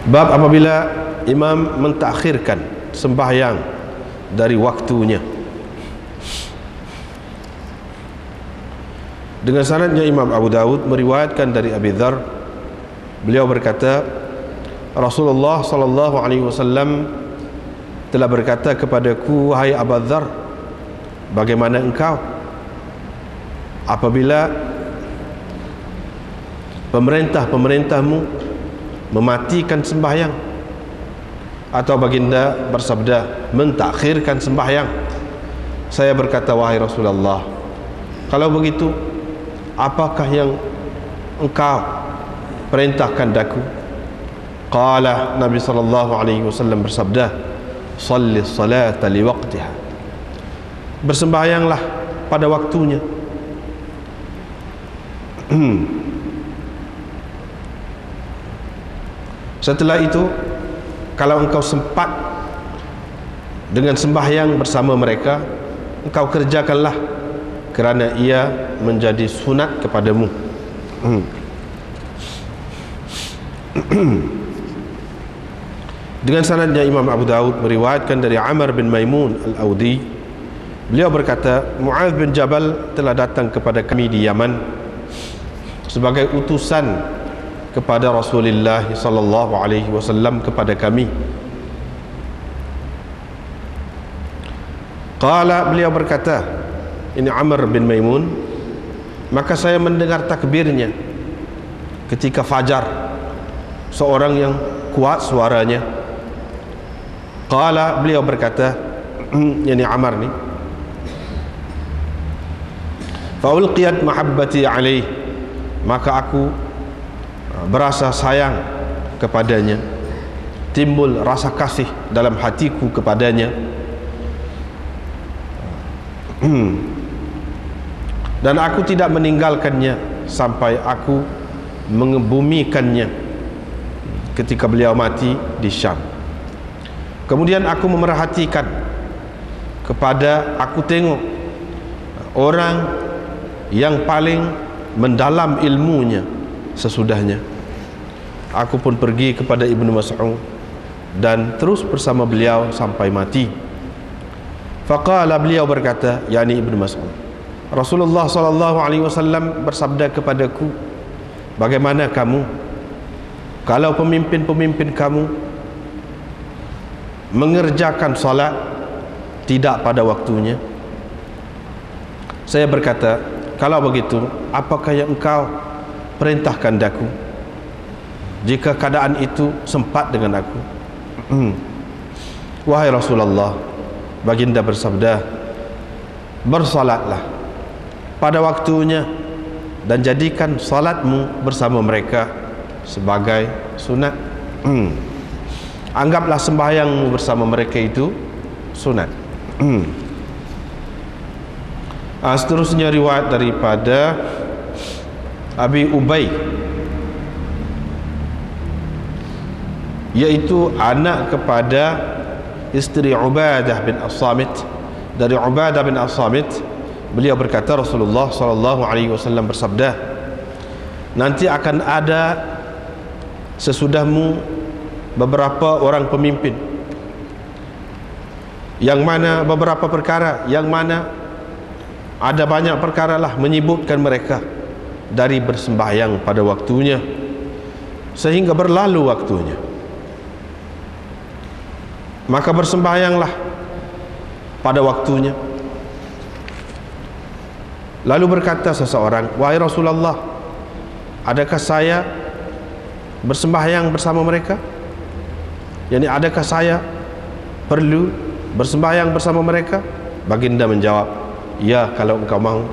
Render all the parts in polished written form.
Bab apabila imam mentakhirkan sembahyang dari waktunya. Dengan sanadnya Imam Abu Dawud meriwayatkan dari Abi Dzar, beliau berkata, Rasulullah sallallahu alaihi wasallam telah berkata kepadaku, wahai Abu Dzar, bagaimana engkau apabila pemerintah-pemerintahmu mematikan sembahyang? Atau baginda bersabda, mentakhirkan sembahyang. Saya berkata, wahai Rasulullah, kalau begitu apakah yang engkau perintahkan daku? Qala, Nabi sallallahu alaihi wasallam bersabda, shalli salata liwaqtiha, bersembahyanglah pada waktunya. Setelah itu, kalau engkau sempat dengan sembahyang bersama mereka, engkau kerjakanlah, kerana ia menjadi sunat kepadamu. Dengan sanadnya Imam Abu Dawud meriwayatkan dari Amr bin Maimun Al-Audi, beliau berkata, Mu'adz bin Jabal telah datang kepada kami di Yaman sebagai utusan kepada Rasulullah sallallahu alaihi wasallam kepada kami. Qala, beliau berkata, ini Amr bin Maimun, maka saya mendengar takbirnya ketika fajar, seorang yang kuat suaranya. Qala, beliau berkata, ini Amr ni, fa ulqiyat mahabbati alaih, maka aku berasa sayang kepadanya, timbul rasa kasih dalam hatiku kepadanya. Dan aku tidak meninggalkannya sampai aku mengebumikannya ketika beliau mati di Syam. Kemudian aku memerhatikan kepada, aku tengok orang yang paling mendalam ilmunya sesudahnya. Aku pun pergi kepada Ibnu Mas'ud dan terus bersama beliau sampai mati. Faqala, beliau berkata, yakni Ibnu Mas'ud, Rasulullah sallallahu alaihi wasallam bersabda kepadaku, bagaimana kamu kalau pemimpin-pemimpin kamu mengerjakan salat tidak pada waktunya? Saya berkata, kalau begitu apakah yang engkau perintahkan daku jika keadaan itu sempat dengan aku? Wahai Rasulullah, baginda bersabda, bersalatlah pada waktunya dan jadikan salatmu bersama mereka sebagai sunat. Anggaplah sembahyangmu bersama mereka itu sunat. Seterusnya riwayat daripada Abi Ubay, yaitu anak kepada istri Ubadah bin As-Samit. Dari Ubadah bin As-Samit, beliau berkata, Rasulullah sallallahu alaihi wasallam bersabda, nanti akan ada sesudahmu beberapa orang pemimpin, yang mana beberapa perkara, yang mana ada banyak perkara lah menyibukkan mereka dari bersembahyang pada waktunya, sehingga berlalu waktunya. Maka bersembahyanglah pada waktunya. Lalu berkata seseorang, wahai Rasulullah, adakah saya bersembahyang bersama mereka? Yani adakah saya perlu bersembahyang bersama mereka? Baginda menjawab, ya, kalau engkau mahu.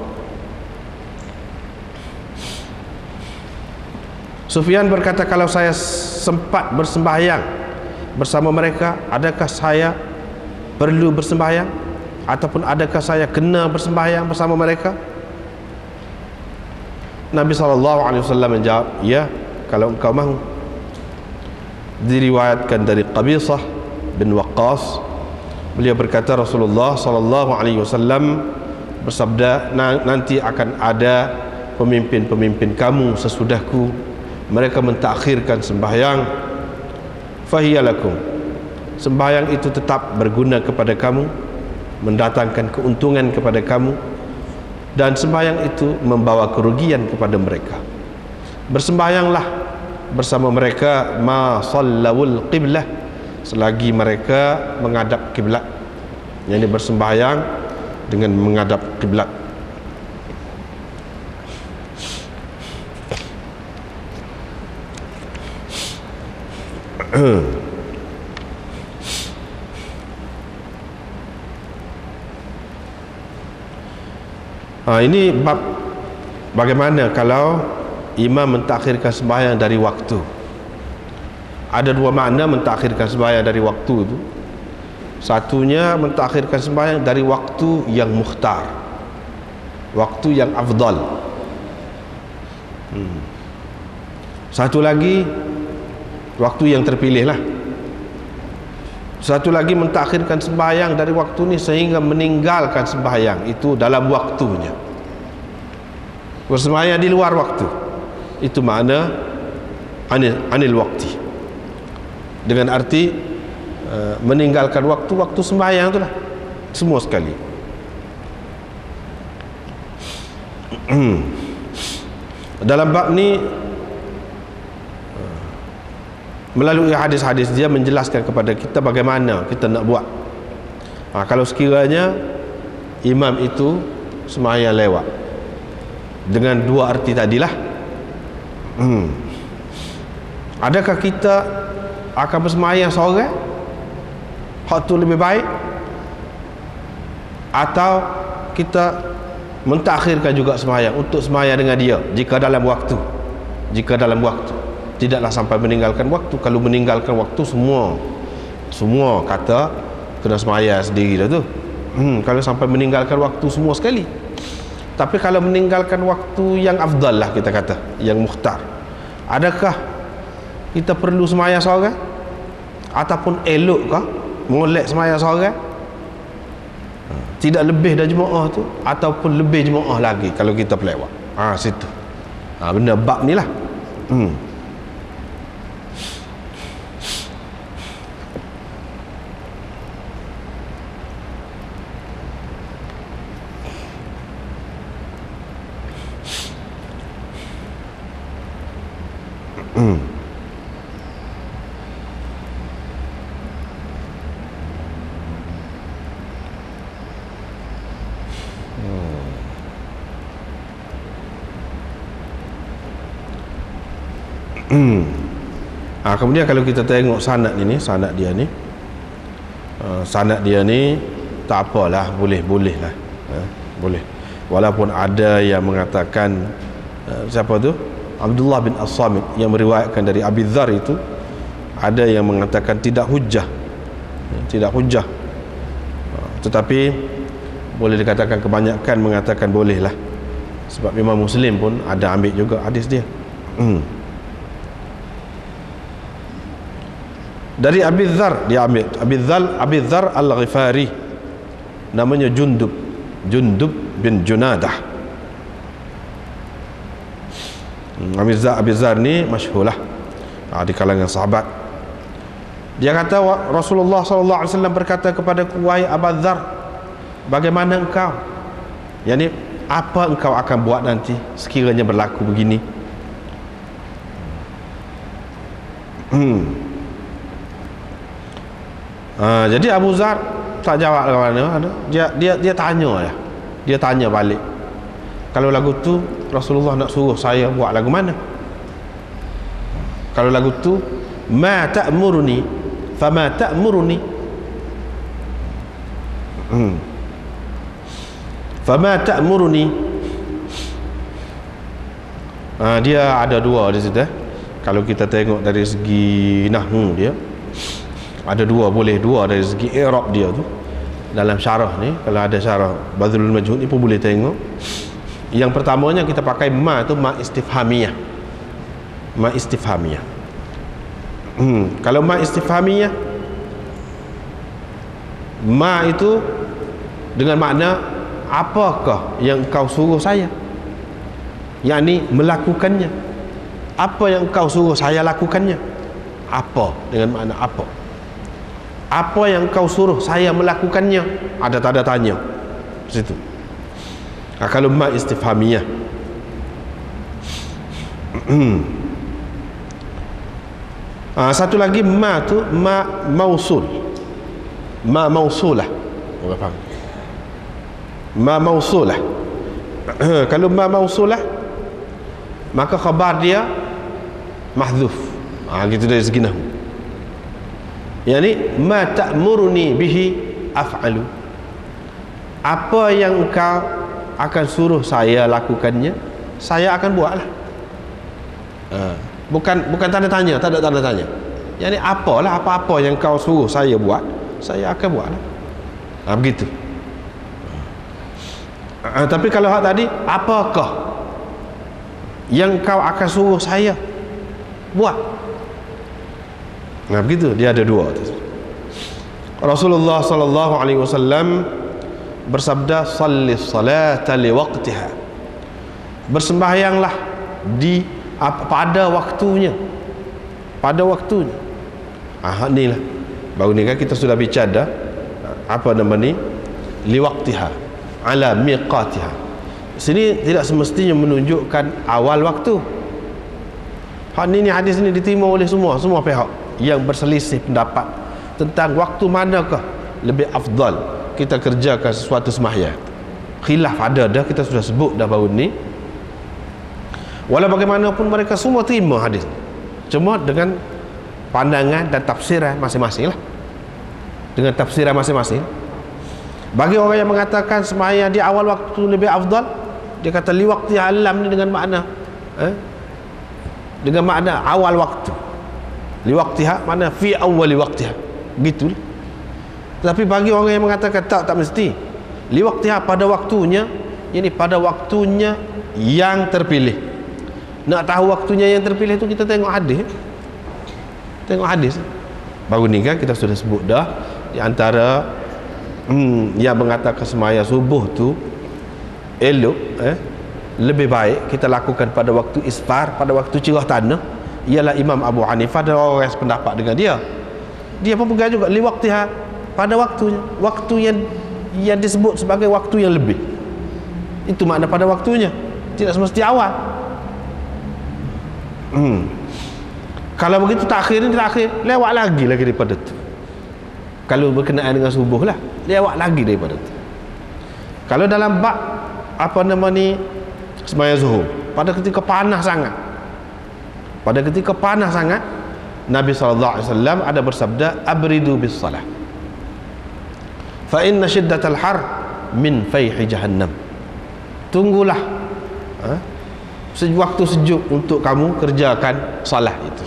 Sufyan berkata, kalau saya sempat bersembahyang bersama mereka, adakah saya perlu bersembahyang? Ataupun adakah saya kena bersembahyang bersama mereka? Nabi SAW menjawab, ya, kalau engkau mahu. Diriwayatkan dari Qabisah bin Waqqas, beliau berkata, Rasulullah SAW bersabda, nanti akan ada pemimpin-pemimpin kamu sesudahku, mereka mentakhirkan sembahyang fahiyalakum, sembahyang itu tetap berguna kepada kamu, mendatangkan keuntungan kepada kamu, dan sembahyang itu membawa kerugian kepada mereka. Bersembahyanglah bersama mereka ma sallawul qiblah, selagi mereka menghadap kiblat. Yang bersembahyang dengan menghadap kiblat. Ini bab bagaimana kalau imam mentakhirkan sembahyang dari waktu. Ada dua makna mentakhirkan sembahyang dari waktu itu. Satunya mentakhirkan sembahyang dari waktu yang mukhtar, waktu yang afdal. Satu lagi waktu yang terpilih lah. Satu lagi mentakhirkan sembahyang dari waktu ni sehingga meninggalkan sembahyang itu dalam waktunya. Bersembahyang di luar waktu, itu makna anil waktu, dengan arti meninggalkan waktu sembahyang itulah semua sekali. Dalam bab ni melalui hadis-hadis dia menjelaskan kepada kita bagaimana kita nak buat. Kalau sekiranya imam itu sembahyang lewat dengan dua arti tadilah, adakah kita akan bersembahyang seorang hak tu lebih baik, atau kita mentakhirkan juga sembahyang untuk sembahyang dengan dia jika dalam waktu tidaklah sampai meninggalkan waktu. Kalau meninggalkan waktu semua kata kena sembahyang sendiri dah tu. Kalau sampai meninggalkan waktu semua sekali. Tapi kalau meninggalkan waktu yang afdal lah, kita kata yang mukhtar, adakah kita perlu sembahyang seorang, ataupun elokkah molek sembahyang seorang, tidak lebih dah jemaah tu, ataupun lebih jemaah lagi kalau kita pelewat. Situ benda bab ni lah. Kemudian kalau kita tengok sanad dia ni tak apalah, boleh lah, boleh. Walaupun ada yang mengatakan siapa tu, Abdullah bin As-Samit yang meriwayatkan dari Abi Dzar itu, ada yang mengatakan tidak hujjah, tetapi boleh dikatakan kebanyakan mengatakan boleh lah, sebab Imam Muslim pun ada ambil juga hadis dia. Dari Abi Dzar dia ambil, Abi Dzar Al-Ghifari, namanya Jundub bin Junadah. Abi Dzar ni masyhur lah di kalangan sahabat. Dia kata Rasulullah SAW berkata kepadaku, wahai Abu Dzar, bagaimana engkau, yakni apa engkau akan buat nanti sekiranya berlaku begini? Jadi Abu Dzar tak jawab ke mana. Dia tanya lah. Dia tanya balik, kalau lagu tu Rasulullah nak suruh saya buat lagu mana? Kalau lagu tu ma ta'muruni fama ta'muruni, fama ta'muruni, dia ada dua di situ. Kalau kita tengok dari segi nahwu dia ada dua, boleh dua dari segi i'rab dia tu. Dalam syarah ni, kalau ada syarah Badrul Majhud ni pun boleh tengok. Yang pertamanya kita pakai ma tu ma istifhamiyah. Kalau ma istifhamiyah, ma itu dengan makna apakah yang kau suruh saya, yakni melakukannya. Apa yang kau suruh saya lakukannya. Apa dengan makna apa? Apa yang kau suruh saya melakukannya? Ada tanda tanya situ. Kalau ma istifhamiyah. Satu lagi ma tu ma mausul. Ma mausulah. Orang faham? Ma mausulah. Kalau ma mausulah, maka khabar dia mahdzuf. Gitu dari segi nahwu. Yani ma ta'muruni bihi af'alu. Apa yang engkau akan suruh saya lakukannya, saya akan buatlah. Bukan tanda tanya, tak ada tanda tanya. Yani apalah, apa-apa yang kau suruh saya buat, saya akan buatlah. Begitu. Tapi kalau hak tadi, apakah yang kau akan suruh saya buat? Begitu, dia ada dua. Rasulullah sallallahu alaihi wasallam bersabda, "Shallis salata li waqtiha." Bersembahyanglah pada waktunya. Pada waktunya. Inilah. Baru ni kan kita sudah bicara apa nama ni? Li waqtiha, ala miqatiha. Sini tidak semestinya menunjukkan awal waktu. Ni hadis ni diterima oleh semua pihak yang berselisih pendapat tentang waktu manakah lebih afdal kita kerjakan sesuatu sembahyang. Khilaf ada dah, kita sudah sebut dah baru ni. Walau bagaimanapun mereka semua terima hadis, cuma dengan pandangan dan tafsiran masing-masing lah. Dengan tafsiran masing-masing. Bagi orang yang mengatakan sembahyang di awal waktu lebih afdal, dia kata li waqti alam ni dengan makna dengan makna awal waktu. Li waqtiha makna fi awwali waqtiha. Gitu. Tapi bagi orang yang mengatakan tak mesti. Li waqtiha pada waktunya, ini pada waktunya yang terpilih. Nak tahu waktunya yang terpilih tu kita tengok hadis. Tengok hadis. Baru ni kan kita sudah sebut dah di antara yang mengatakan sembahyang subuh tu elok lebih baik kita lakukan pada waktu isfar, pada waktu cerah tanah, ialah Imam Abu Hanifah dan orang yang sependapat dengan dia. Dia pun pegang juga li waqtiha, pada waktunya, waktu yang disebut sebagai waktu yang lebih. Itu makna pada waktunya, tidak semesti awal. Kalau begitu takhir ni takhir, lewat lagi daripada tu. Kalau berkenaan dengan subuh lah, lewat lagi daripada tu. Kalau dalam bab apa nama ni sembahyang zuhur, pada ketika panas sangat, Nabi SAW ada bersabda, abridu bis salah fa inna shiddatal har min fayhi jahannam. Tunggulah waktu sejuk untuk kamu kerjakan salah itu.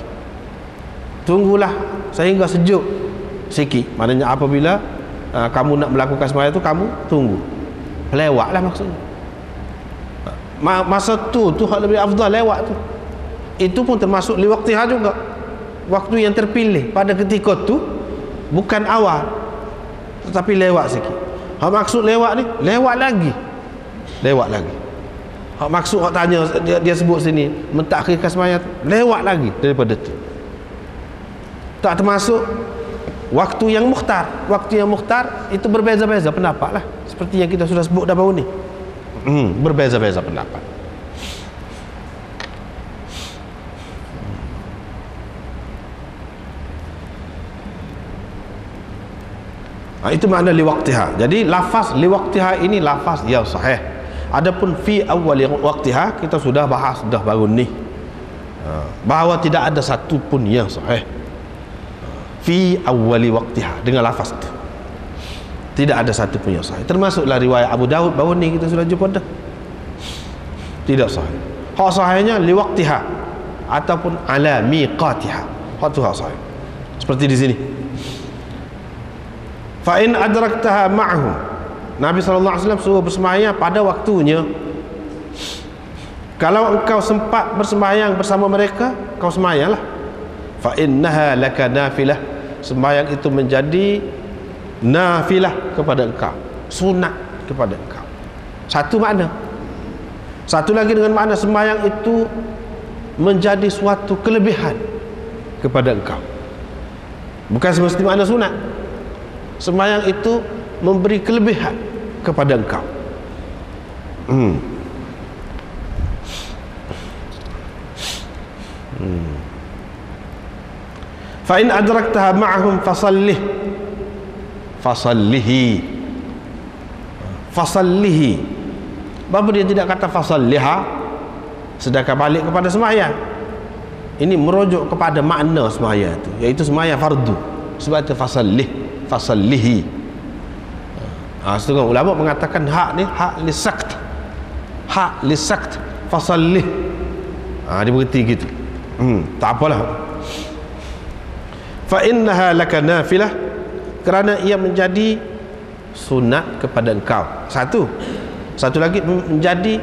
Tunggulah sehingga sejuk sikit. Maknanya apabila kamu nak melakukan sembahyang itu, kamu tunggu. Lewatlah maksudnya. Masa tu hak lebih afdal lewat tu. Itu pun termasuk li waqtiha juga. Waktu yang terpilih pada ketika tu, bukan awal, tetapi lewat sikit. Hak maksud lewat ni, lewat lagi. Hak maksud hak tanya dia sebut sini mentakhirkan sembahyang, lewat lagi daripada tu. Tak termasuk waktu yang mukhtar. Waktu yang mukhtar itu berbeza-beza pendapat lah, seperti yang kita sudah sebut dah baru ni. Berbeza-beza pendapat. Itu makna li waqtiha. Jadi lafaz li waqtiha ini lafaz yang sahih. Adapun fi awwal waqtiha kita sudah bahas dah baru ni, bahawa tidak ada satu pun yang sahih fi awwali waqtiha dengan lafaz itu. Tidak ada satu pun yang sahih. Termasuklah riwayat Abu Daud baru ni kita sudah jumpa dah. Tidak sahih. Hak sahihnya li waqtiha ataupun ala miqatiha. Hak tu hak sahih. Seperti di sini. Fa in adraktaha ma'hum. Nabi SAW suruh bersembahyang pada waktunya. Kalau engkau sempat bersembahyang bersama mereka, kau sembahyanglah. Fa innaha laka nafilah. Sembahyang itu menjadi nafilah kepada engkau, sunat kepada engkau. Satu makna. Satu lagi dengan makna sembahyang itu menjadi suatu kelebihan kepada engkau. Bukan semestinya makna sunat. Sembahyang itu memberi kelebihan kepada engkau. Fa in adraktaha ma'ahum fasallihi. Bapa dia tidak kata fasalliha sedangkan balik kepada sembahyang. Ini merujuk kepada makna sembahyang itu, iaitu sembahyang fardu. Sebab itu fasallihi. Setengah ulama mengatakan hak ni hak lisakt fasallih. Dia berarti gitu. Tak apalah. Fa innaha laka nafilah, kerana ia menjadi sunat kepada engkau. Satu lagi menjadi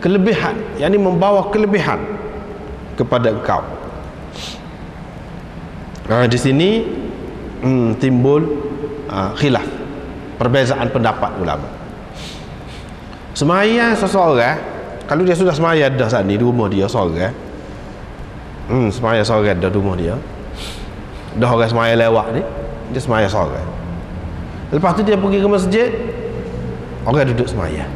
kelebihan, yakni membawa kelebihan kepada engkau. Di sini timbul khilaf, perbezaan pendapat ulama. Sembahyang seseorang, kalau dia sudah sembahyang dah saat ni di rumah dia seorang, sembahyang seorang dah di rumah dia, dah orang sembahyang lewat ni, dia sembahyang seorang. Lepas tu dia pergi ke masjid, orang duduk sembahyang.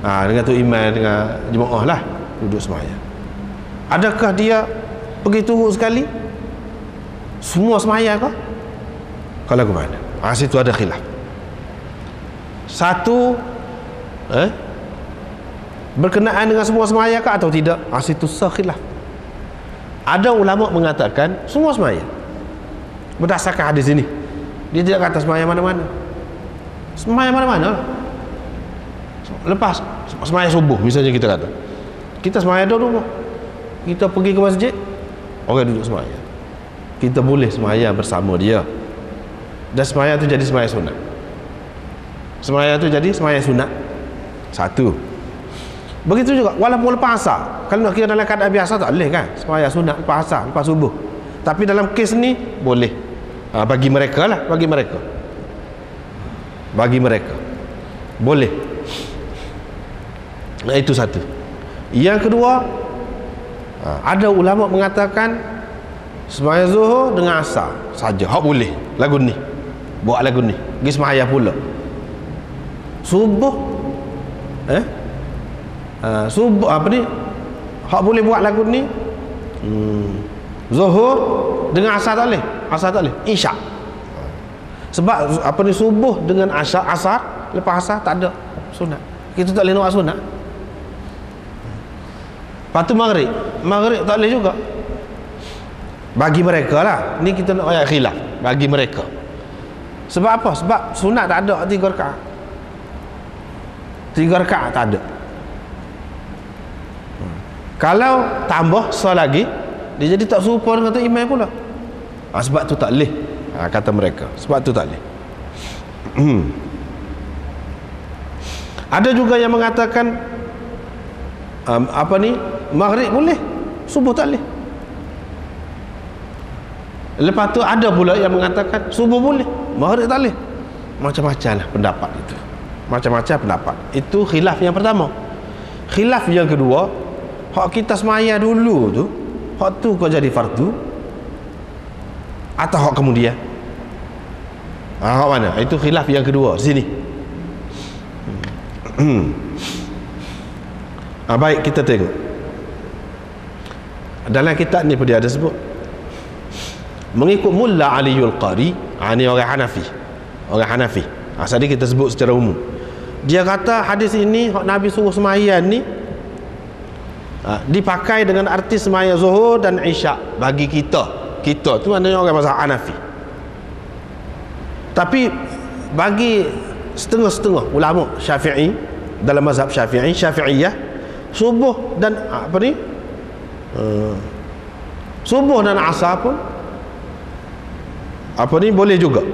Dengan tu imam dengan jemaah lah duduk sembahyang. Adakah dia pergi tunggu sekali semua sembahyang ke? Kalau ke mana? Situ ada khilaf. Satu berkenaan dengan semua sembahyang ke atau tidak? Situ sekhilaf. Ada ulama mengatakan semua sembahyang berdasarkan hadis ini. Dia tidak kata sembahyang mana-mana. Sembahyang mana-mana. Lepas sembahyang subuh misalnya kita kata, kita sembahyang di rumah, kita pergi ke masjid, orang duduk sembahyang, kita boleh sembahyang bersama dia, dan sembahyang itu jadi sembahyang sunat. Sembahyang itu jadi sembahyang sunat. Satu. Begitu juga walaupun lepas asar. Kalau nak kira dalam keadaan biasa tak boleh kan sembahyang sunat lepas asar, lepas subuh. Tapi dalam kes ni boleh. Bagi mereka lah, bagi mereka boleh. Itu satu. Yang kedua, ada ulama mengatakan sembahyang zuhur dengan asar saja hak boleh lagu ni, buat lagu ni pergi sembahyang pula. Subuh subuh hak boleh buat lagu ni. Zuhur dengan asar tak boleh. Asar tak boleh. Isyak. Sebab subuh dengan asar lepas asar tak ada sunat. Kita tak boleh nak buat sunat. Lepas tu maghrib tak boleh juga. Bagi mereka lah. Ni kita nak ayat khilaf. Bagi mereka. Sebab apa? Sebab sunat tak ada 3 rakaat. 3 rakaat tak ada. Kalau tambah lagi, dia jadi tak serupa dengan tu imam pula. Sebab tu tak boleh. Kata mereka. Sebab tu tak boleh. Ada juga yang mengatakan maghrib boleh, subuh tak boleh. Lepas tu ada pula yang mengatakan subuh boleh, maghrib tak boleh. Macam-macam lah pendapat itu. Macam-macam pendapat. Itu khilaf yang pertama. Khilaf yang kedua, hak kita semaya dulu tu, hak tu kau jadi fardu atau hak kemudian? Hak mana? Itu khilaf yang kedua sini. Baik, kita tengok dalam kitab ni dia ada sebut mengikut Mulla Aliul Qari. Ni orang Hanafi. Tadi kita sebut secara umum. Dia kata hadis ini hak Nabi suruh sembahyang ni dipakai dengan arti sembahyang zuhur dan isyak bagi kita tu maknanya orang mazhab Hanafi. Tapi bagi setengah-setengah ulama Syafi'i, dalam mazhab Syafi'iyah, subuh dan subuh dan asar pun boleh juga.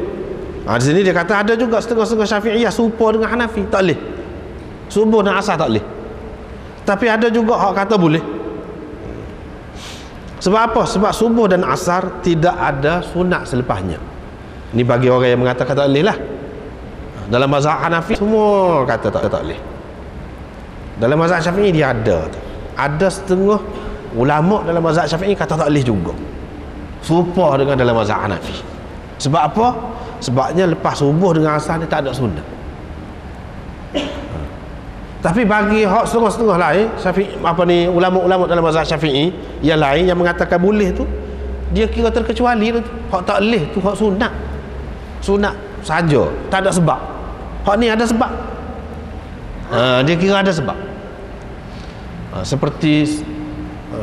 Di sini dia kata ada juga setengah-setengah Syafi'iyah serupa dengan Hanafi, tak boleh. Subuh dan asar tak boleh. Tapi ada juga hak kata boleh. Sebab apa? Sebab subuh dan asar tidak ada sunat selepasnya. Ini bagi orang yang mengatakan tak boleh lah. Dalam mazhab Hanafi semua kata tak boleh. Dalam mazhab Syafi'i dia ada setengah ulama dalam mazhab Syafi'i kata tak boleh juga. serupa dengan dalam mazhab Hanafi. Sebab apa? Sebabnya lepas subuh dengan asar ni tak ada sunnah. Tapi bagi hak setengah-setengah lain, ulama-ulama dalam mazhab Syafi'i yang lain yang mengatakan boleh tu, dia kira terkecuali tu. Hak tak boleh tu hak sunat. Sunat saja, tak ada sebab. Hak ni ada sebab. Dia kira ada sebab. Seperti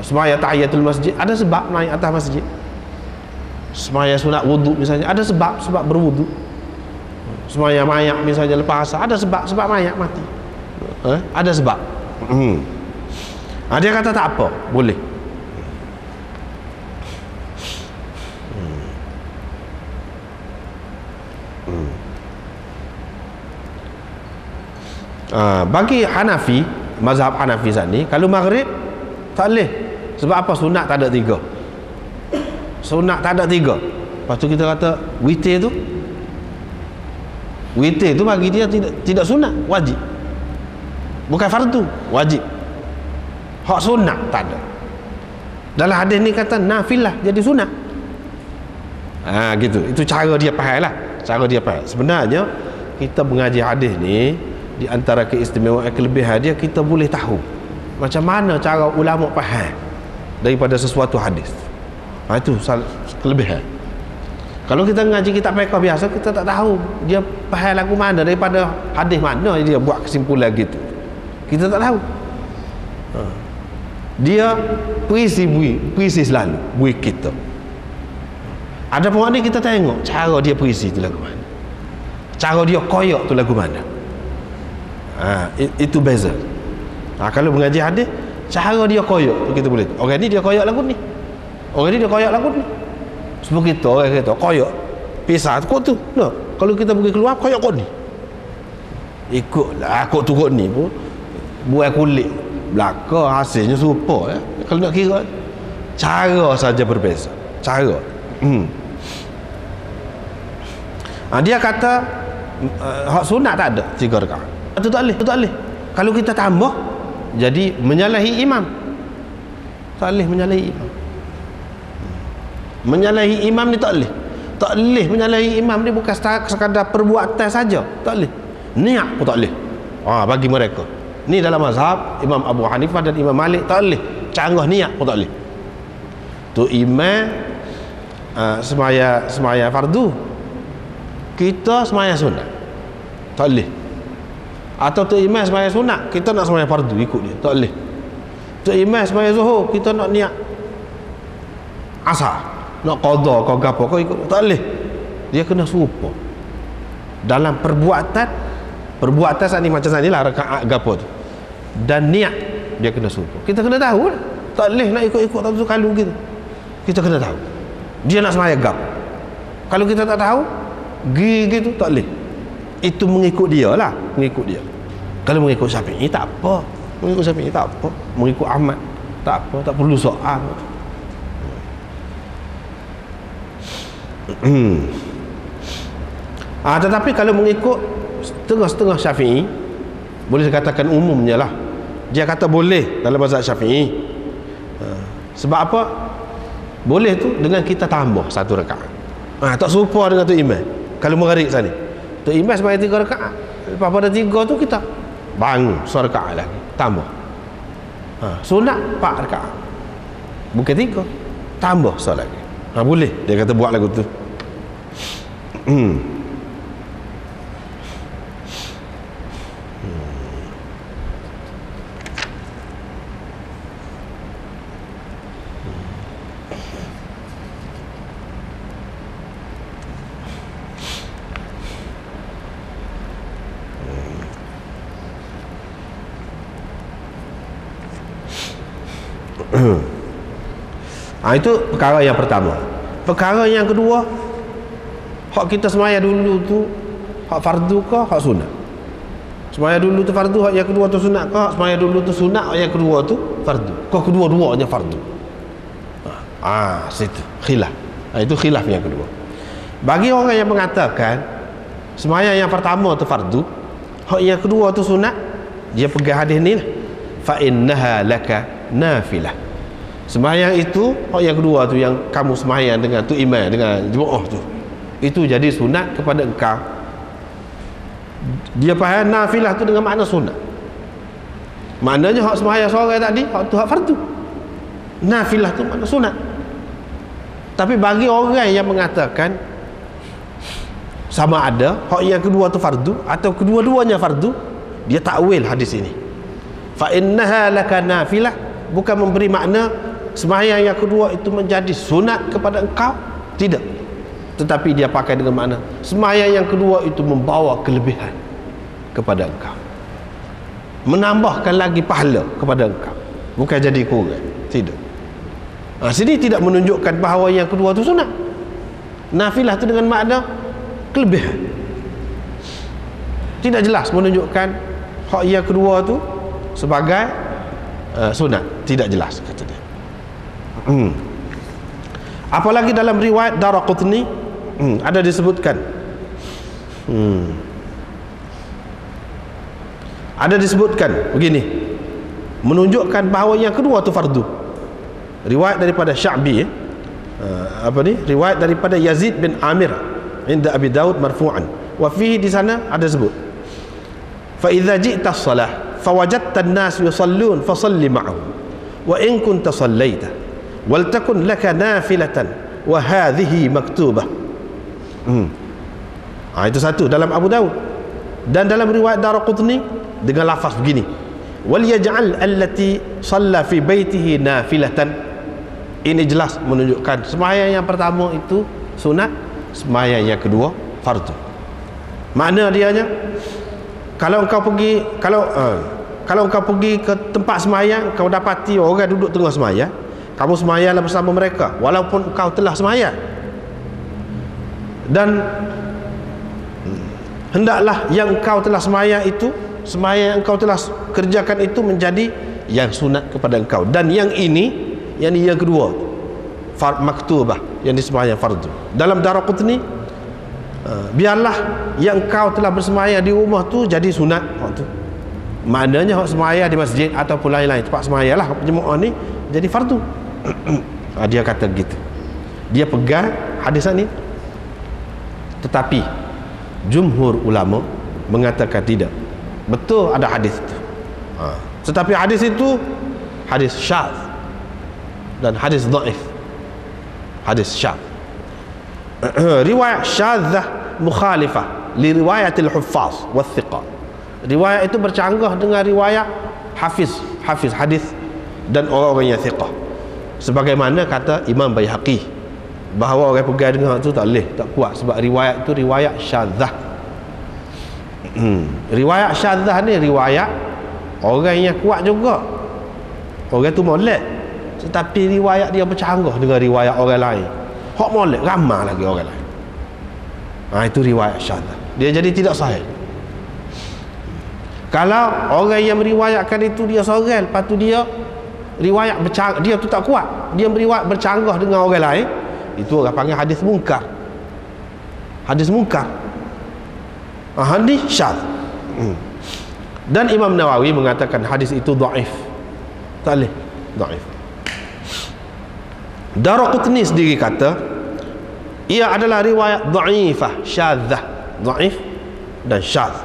sembahyang tahiyatul masjid, ada sebab naik atas masjid. Sembahyang sunat wuduk misalnya, ada sebab berwuduk. Sembahyang mayat misalnya lepas asar, ada sebab mayat mati. Ada sebab. Dia kata tak apa, boleh. Bagi Hanafi, mazhab Hanafi saat ni, kalau maghrib tak boleh. Sebab apa? Sunat tak ada 3. Sunat tak ada 3. Lepas tu kita kata witir tu bagi dia tidak sunat, wajib. Bukan fardu, wajib. Hak sunat tak ada. Dalam hadis ni kata nafilah jadi sunat. Gitu. Itu cara dia faham lah. Cara dia faham. Sebenarnya kita mengaji hadis ni, di antara keistimewaan kelebihan dia, kita boleh tahu macam mana cara ulama faham daripada sesuatu hadis. Itu kelebihan. Kalau kita ngaji kitab fiqh biasa, kita tak tahu dia faham lagu mana, daripada hadis mana dia buat kesimpulan gitu. Kita tak tahu. Dia puisi selalu buih kita. Ada pun ni kita tengok cara dia puisi tu lagu mana, cara dia koyak tu lagu mana. Itu beza. Kalau mengaji hadis, cara dia koyak tu kita boleh. Orang ni dia koyak lagu ni, orang ni dia koyak lagu ni. Sebab kita orang kata koyak pisah kok tu. No. Kalau kita pergi keluar koyak kok ni, ikutlah kok tu kok ni pun buat kulit belaka, hasilnya serupa ya. Kalau nak kira, cara saja berbeza. Cara. Dia kata hak sunat tak ada 3 rakaat. Itu tak boleh. Kalau kita tambah, jadi menyalahi imam. Tak boleh menyalahi imam. Menyalahi imam ni tak boleh. Tak boleh menyalahi imam ni bukan sekadar perbuatan saja. Tak boleh. Niat pun tak boleh. Bagi mereka. Ni dalam mazhab Imam Abu Hanifah dan Imam Malik tak boleh. Canggah niat pun tak boleh. Tu imam semaya fardu, kita semaya sunat, tak boleh. Atau tu imam semaya sunat, kita nak semaya fardu ikut dia, tak boleh. Tu imam semaya zuhur, kita nak niat asar, nak qada kau gapo kau ikut, tak boleh. Dia kena serupa dalam perbuatan saat ni, macam saat ni lah rakaat gapo tu, dan niat dia kena serupa. Kita kena tahu lah. Tak boleh nak ikut-ikut satu kalau gitu. Kita kena tahu dia nak semaya gap. Kalau kita tak tahu gitu tak boleh. Itu mengikut dia lah, mengikut dia. Kalau mengikut Syafi'i tak apa, mengikut Syafi'i tak apa, mengikut Ahmad tak apa, tak perlu soal. Tetapi kalau mengikut setengah-setengah Syafi'i, boleh dikatakan umumnya lah, dia kata boleh dalam mazhab Syafi'i. Sebab apa? Boleh tu dengan kita tambah 1 rakaat. Tak serupa dengan tu imam. Kalau maghrib sana, tu imam sembahyang 3 rakaat. Lepas pada 3 tu kita bangun 1 rakaat lagi, tambah. Sunat 4 rakaat. Bukan 3, tambah 1 lagi. Boleh dia kata buat lagu tu. Itu perkara yang pertama. Perkara yang kedua, hak kita semaya dulu tu hak fardu ke hak sunat? Semaya dulu tu fardu, hak yang kedua tu sunat ke? Semaya dulu tu sunat, hak yang kedua tu fardu. Kau kedua-duanya fardu. Situ khilaf. Itu khilaf yang kedua. Bagi orang yang mengatakan semaya yang pertama tu fardu, hak yang kedua tu sunat, dia pegang hadis ni lah. Fa innaha laka nafilah. Sembahyang itu hak yang kedua tu, yang kamu sembahyang dengan tu imam, dengan jemaah tu, itu jadi sunat kepada engkau. Dia faham nafilah tu dengan makna sunat. Maknanya hak sembahyang seorang tadi, hak tu hak fardu. Nafilah tu makna sunat. Tapi bagi orang yang mengatakan sama ada hak yang kedua tu fardu atau kedua-duanya fardu, dia takwil hadis ini. Fa innaha laka nafilah, bukan memberi makna sembahyang yang kedua itu menjadi sunat kepada engkau, tidak. Tetapi dia pakai dengan makna sembahyang yang kedua itu membawa kelebihan kepada engkau, menambahkan lagi pahala kepada engkau, bukan jadi kurang, tidak. Sini tidak menunjukkan bahawa yang kedua itu sunat. Nafilah itu dengan makna kelebihan, tidak jelas menunjukkan hak yang kedua itu sebagai sunat, tidak jelas kata dia. Apalagi dalam riwayat Daraqutni ada disebutkan, ada disebutkan begini, menunjukkan bahawa yang kedua itu fardu. Riwayat daripada Sya'bi, riwayat daripada Yazid bin Amir inda Abi Daud marfu'an, wa fihi, di sana ada sebut, fa idza ji'ta as-salah fawajadta an-nas yusallun fasalli ma'ahum wa in kunta sallaita wal takun laka nafilatan wa hadhihi maktubah. Itu satu dalam Abu Daud. Dan dalam riwayat Daraqutni dengan lafaz begini, wal yaj'al allati shalla fi baitihi nafilatan. Ini jelas menunjukkan sembahyang yang pertama itu sunat, sembahyang yang kedua fardu. Makna dianya, kalau engkau pergi, kalau engkau pergi ke tempat sembahyang, kau dapati orang duduk tengah sembahyang, kamu sembahyanglah bersama mereka walaupun engkau telah sembahyang. Dan hendaklah yang engkau telah sembahyang itu, sembahyang yang engkau telah kerjakan itu menjadi yang sunat kepada engkau. Dan yang ini, yang kedua, maktubah, yang disembahyang fardu. Dalam Daraqutni, biarlah yang engkau telah bersembahyang di rumah tu jadi sunat waktu. Maknanya hak sembahyang di masjid ataupun lain-lain tempat sembahyang lah jemaah ni jadi fardu. Dia kata gitu, dia pegang hadis ni. Tetapi jumhur ulama mengatakan tidak betul ada hadis itu. Tetapi hadis itu hadis syadz dan hadis dhaif, hadis syadz. Riwayat syadzah mukhalifah li riwayatil huffaz wal thiqat. Riwayat itu bercanggah dengan riwayat hafiz hadis dan orang-orang yang thiqah. Sebagaimana kata Imam Baihaqi, bahawa orang pegang dengan tu tak boleh, tak kuat, sebab riwayat itu riwayat syadzah. Riwayat syadzah ni riwayat orang yang kuat juga, orang tu molek, tetapi riwayat dia bercanggah dengan riwayat orang lain, hak molek ramai lagi orang lain. Itu riwayat syadzah, dia jadi tidak sahih. Kalau orang yang meriwayatkan itu dia seorang, lepas tu dia riwayat bercanggah, dia tu tak kuat, dia meriwayat bercanggah dengan orang lain, itu orang panggil hadis munkar. Hadis munkar, hadis syadz. Dan Imam Nawawi mengatakan hadis itu dhaif, tak boleh, dhaif. Daraqutni sendiri kata ia adalah riwayat dhaifah, syadzah, dhaif dan syadz.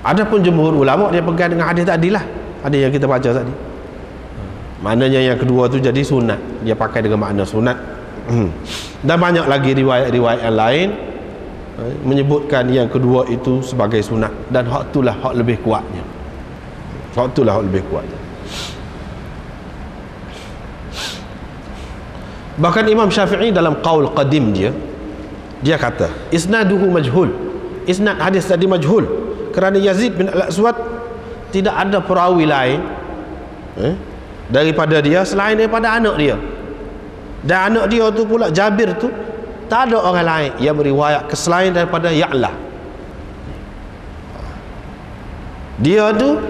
Adapun jumhur ulama dia pegang dengan hadis tadi lah, hadis yang kita baca tadi. Maknanya yang kedua tu jadi sunat, dia pakai dengan makna sunat. Dan banyak lagi riwayat-riwayat yang lain menyebutkan yang kedua itu sebagai sunat, dan hak itulah hak lebih kuatnya. Hak itulah hak lebih kuatnya. Bahkan Imam Syafi'i dalam qaul qadim dia kata isnaduhu majhul, isnad hadis tadi majhul, kerana Yazid bin Al-Aswad tidak ada perawi lain daripada dia selain daripada anak dia, dan anak dia tu pula Jabir tu tak ada orang lain yang meriwayat selain daripada Ya'la. Dia tu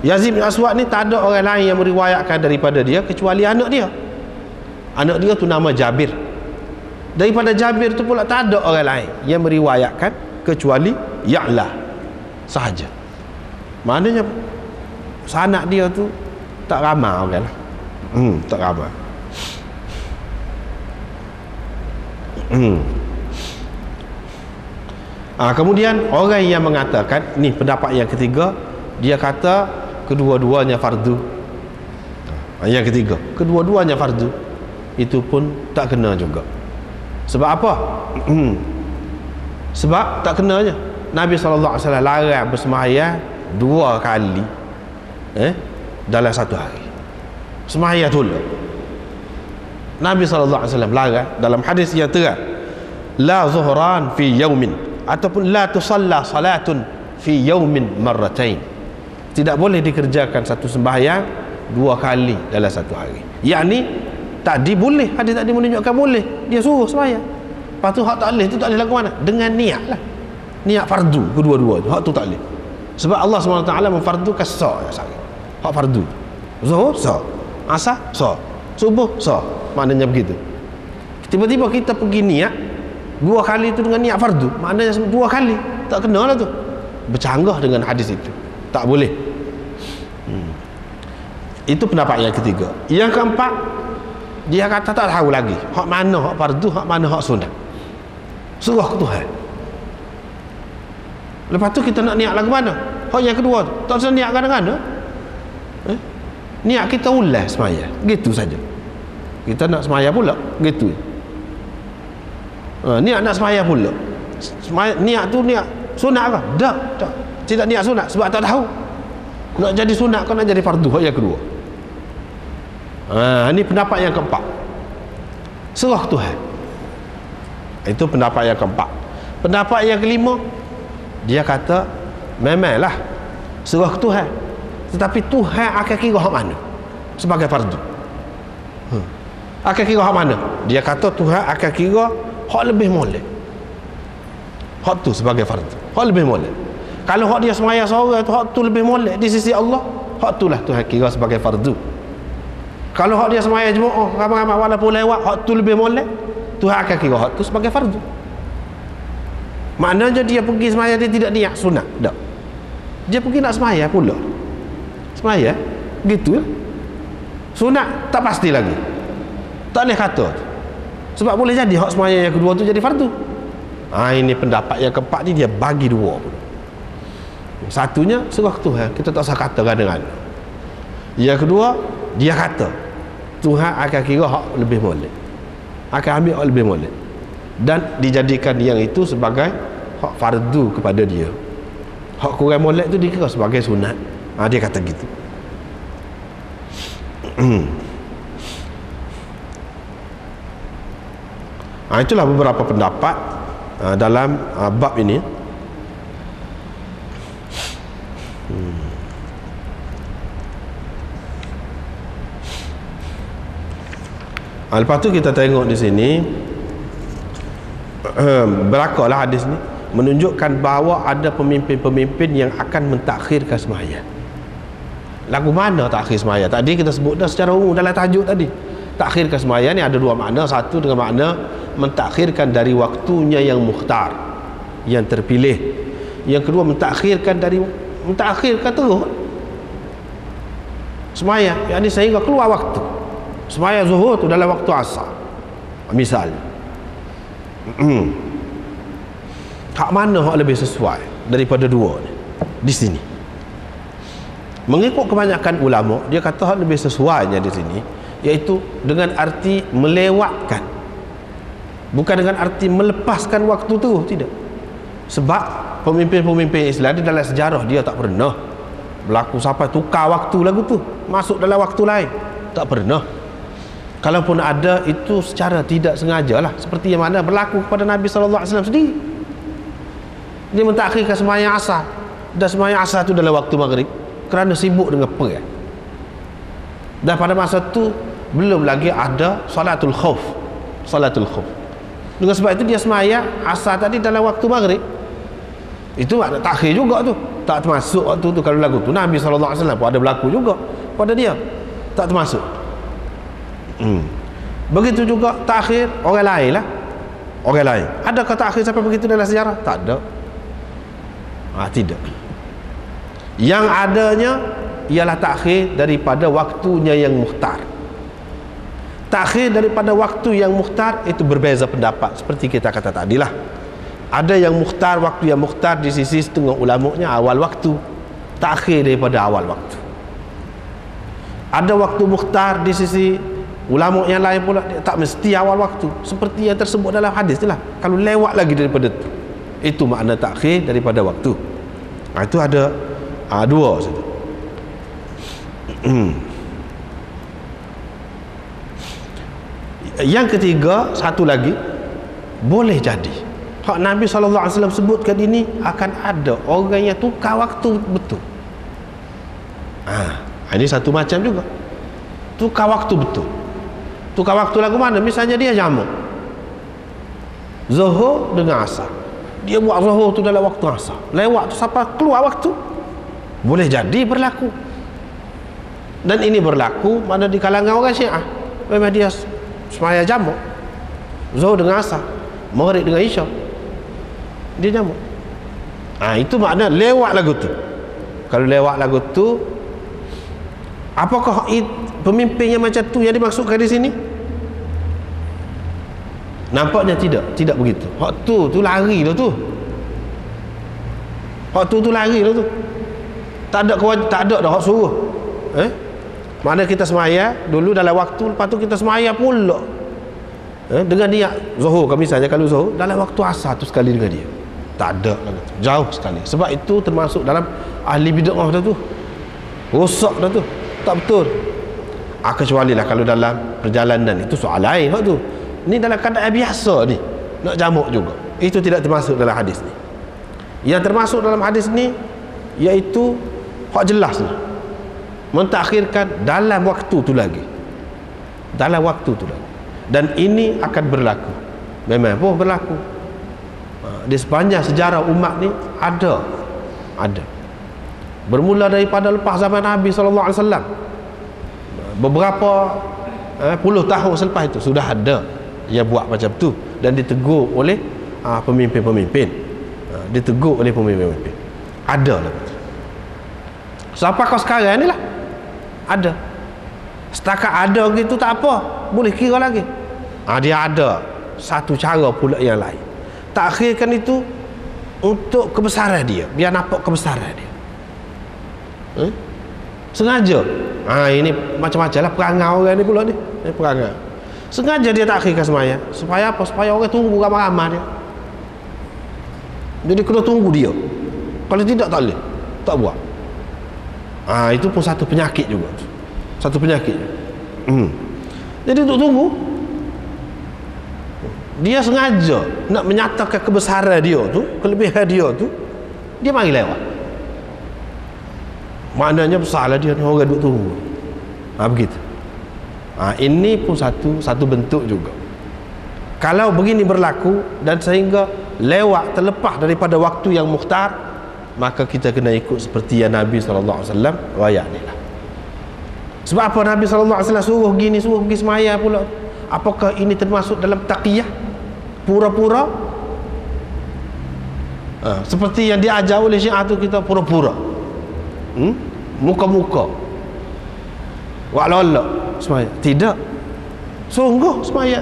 Yazid bin Aswad ni tak ada orang lain yang meriwayatkan daripada dia kecuali anak dia. Anak dia tu nama Jabir. Daripada Jabir tu pula tak ada orang lain yang meriwayatkan kecuali Ya'la. sahaja. Maknanya sanak dia tu tak ramai orang lah. Tak ramai. Kemudian orang yang mengatakan, ni pendapat yang ketiga, dia kata kedua-duanya fardu. Yang ketiga, kedua-duanya fardu, itu pun tak kena juga. Sebab apa? Sebab tak kenanya Nabi SAW larang bersembahyang 2 kali dalam satu hari. Sembahyang tolak. Nabi SAW larang dalam hadis yang terang, la zuhran fi yaumin, ataupun la tusalla salatun fi yaumin marratain. Tidak boleh dikerjakan satu sembahyang 2 kali dalam satu hari. Yakni tadi boleh, hadis tadi menunjukkan boleh, dia suruh sembahyang. Lepas tu hak tak boleh tu tak boleh lagu mana? Dengan niat lah, niat fardu kedua-dua tu, hak tu tak boleh. Sebab Allah SWT memfardukan sa' hak fardu. Zuhur sa', asar sa', subuh sa'. Maknanya begitu. Tiba-tiba kita pergi niat 2 kali itu dengan niat fardu, maknanya 2 kali, tak kena lah tu. Bercanggah dengan hadis itu, tak boleh. Itu pendapat yang ketiga. Yang keempat, dia kata tak tahu lagi hak mana hak fardu, hak mana hak sunat. Surah ke Tuhan. Lepas tu kita nak niat lagu mana? Hak yang kedua tu tak usah niat kadang-kadang. Niat kita ulas semaya, gitu saja. Kita nak semaya pula, gitu. Niat nak semaya pula. Niat tu niat sunat ke? Tak. Tidak niat sunat sebab tak tahu. Nak jadi sunat ke nak jadi fardu, hak yang kedua. Ini pendapat yang keempat. Serah Tuhan. Itu pendapat yang keempat. Pendapat yang kelima, dia kata memanglah serah Tuhan, tetapi Tuhan akan kira hak mana sebagai fardu. Akan kira hak mana? Dia kata Tuhan akan kira hak lebih molek, hak tu sebagai fardu, hak lebih molek. Kalau hak dia semaya seorang tu, hak tu lebih molek di sisi Allah, hak tu lah Tuhan kira sebagai fardu. Kalau hak dia semaya jemaah ramai-ramai walaupun lewat, hak tu lebih molek, Tuhan akan kira hak tu sebagai fardu. Maknanya dia pergi semaya, dia tidak niat sunat, tak. Dia pergi nak semaya pula, semaya gitu lah. Sunat tak pasti lagi, tak boleh kata, sebab boleh jadi hak semaya yang kedua tu jadi fardu. Ini pendapat yang keempat ni, dia bagi 2 pun. Satunya serah Tuhan, kita tak usah kata kadang-kadang. Yang kedua, dia kata Tuhan akan kira hak lebih molek, akan ambil hak lebih molek, dan dijadikan yang itu sebagai hak fardu kepada dia. Hak kurang molek tu dikira sebagai sunat. Dia kata gitu. Itulah beberapa pendapat dalam bab ini. Lepas tu kita tengok di sini, berlakulah hadis ni menunjukkan bahawa ada pemimpin-pemimpin yang akan mentakhirkan sembahyang. Lagu mana takhir sembahyang? Tadi kita sebut dah secara umum dalam tajuk tadi. Takhirkan sembahyang ni ada 2 makna. Satu dengan makna mentakhirkan dari waktunya yang mukhtar, yang terpilih. Yang kedua mentakhirkan terus sembahyang, yakni sehingga keluar waktu. Sembahyang zuhur tu dalam waktu asar misalnya. Hak mana hak lebih sesuai daripada 2 ni di sini? Mengikut kebanyakan ulama, dia kata hak lebih sesuainya di sini iaitu dengan arti melewatkan, bukan dengan arti melepaskan waktu tu, tidak. Sebab pemimpin-pemimpin Islam di dalam sejarah dia tak pernah berlaku sampai tukar waktu lagu tu, masuk dalam waktu lain, tak pernah. Kalaupun ada, itu secara tidak sengaja lah, seperti yang mana berlaku kepada Nabi SAW sendiri. Dia mentakhirkan sembahyang asar, dan sembahyang asar tu dalam waktu maghrib kerana sibuk dengan perang. Dan pada masa tu belum lagi ada salatul khauf. Dengan sebab itu dia sembahyang asar tadi dalam waktu maghrib. Itu ada takhir juga tu, tak termasuk waktu tu. Kalau lagu tu Nabi SAW pun ada berlaku juga pada dia, tak termasuk. Begitu juga takhir orang lain lah, orang lain. Adakah takhir sampai begitu dalam sejarah? Tak ada. Tidak. Yang adanya ialah takhir daripada waktunya yang mukhtar. Takhir daripada waktu yang mukhtar itu berbeza pendapat, seperti kita kata tadilah. Ada yang mukhtar, waktu yang mukhtar di sisi setengah ulamanya awal waktu, takhir daripada awal waktu. Ada waktu mukhtar di sisi ulama yang lain pula, tak mesti awal waktu, seperti yang tersebut dalam hadis itulah. Kalau lewat lagi daripada itu makna takhir daripada waktu. Itu ada dua saja. Yang ketiga, satu lagi, boleh jadi hak Nabi SAW sebutkan ini akan ada orang yang tukar waktu betul. Ini satu macam juga, tukar waktu betul. Tukar waktu lagu mana? Misalnya dia jamak Zuhur dengan Asar, dia buat Zuhur tu dalam waktu Asar, lewat tu sampai keluar waktu, boleh jadi berlaku. Dan ini berlaku mana di kalangan orang Syiah. Memang dia semaya jamak Zuhur dengan Asar, Maghrib dengan Isya, dia jamak. Itu makna lewat lagu tu. Kalau lewat lagu tu, apakah pemimpin yang macam tu yang dimaksudkan di sini? Nampaknya tidak begitu. Hak tu lari dah tu. Hak tu lari dah tu. Tak ada dah hak suruh. Mana kita semaya dulu dalam waktu, lepas tu kita semaya pula dengan niat Zuhur kan, misalnya kalau Zuhur dalam waktu Asar tu sekali dengan dia. Tak ada lagi tu. Jauh sekali. Sebab itu termasuk dalam ahli bid'ah dah tu. Rosak dah tu. Tak betul. Kecuali lah kalau dalam perjalanan, itu soal lain hak tu. Ni dalam keadaan biasa ni nak jamak juga, itu tidak termasuk dalam hadis ni. Yang termasuk dalam hadis ni iaitu hak jelas ni, mentakhirkan dalam waktu tu lagi, dalam waktu tu lagi. Dan ini akan berlaku, memang pun berlaku di sepanjang sejarah umat ni. Ada bermula daripada lepas zaman Nabi SAW, beberapa puluh tahun selepas itu sudah ada yang buat macam tu, dan ditegur oleh pemimpin-pemimpin, ditegur oleh pemimpin-pemimpin. Ada lah. Sampai kau sekarang ni lah ada. Setakat ada gitu tak apa, boleh kira lagi. Dia ada satu cara pula yang lain, takhirkan itu untuk kebesaran dia, biar nampak kebesaran dia. Sengaja. Ini macam-macam lah perangai orang ni pula ni. Perangai sengaja dia takhirkan sembahyang. Supaya apa? Supaya orang tunggu ramai-ramai dia. Jadi kena tunggu dia. Kalau tidak tak boleh, tak buat. Itu pun satu penyakit juga. Satu penyakit. Jadi untuk tunggu, dia sengaja nak menyatakan kebesaran dia tu, kelebihan dia tu, dia mari lewat. Maknanya besarlah dia, orang duduk tunggu. Begitu. Ini pun satu bentuk juga. Kalau begini berlaku dan sehingga lewat terlepas daripada waktu yang mukhtar, maka kita kena ikut seperti yang Nabi SAW rakyat ni lah. Sebab apa Nabi SAW suruh gini, suruh pergi semaya pula? Apakah ini termasuk dalam taqiyah? Pura-pura? Seperti yang diajar oleh Syiah tu, kita pura-pura, muka-muka, wak lolok semaya. Tidak, sungguh semaya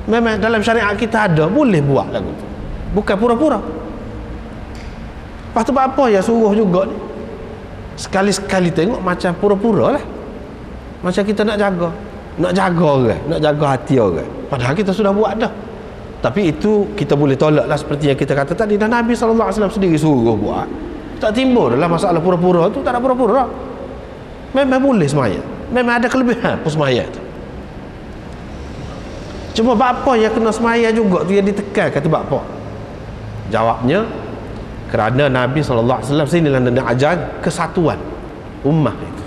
memang dalam syariat kita ada, boleh buat lagu tu, bukan pura-pura. Lepas tu apa ya suruh juga ni, sekali-sekali tengok macam pura-pura lah, macam kita nak jaga orang, nak jaga hati orang, padahal kita sudah buat dah. Tapi itu kita boleh tolak lah, seperti yang kita kata tadi. Dan Nabi SAW sendiri suruh buat, tak timbul dalam masalah pura-pura tu. Tak ada pura-pura, memang boleh semaya, memang ada kelebihan pun semaya tu. Cuma apa yang kena semaya juga tu yang ditekan, kata apa? Jawabnya, kerana Nabi SAW sinilah nak ajar kesatuan ummah itu.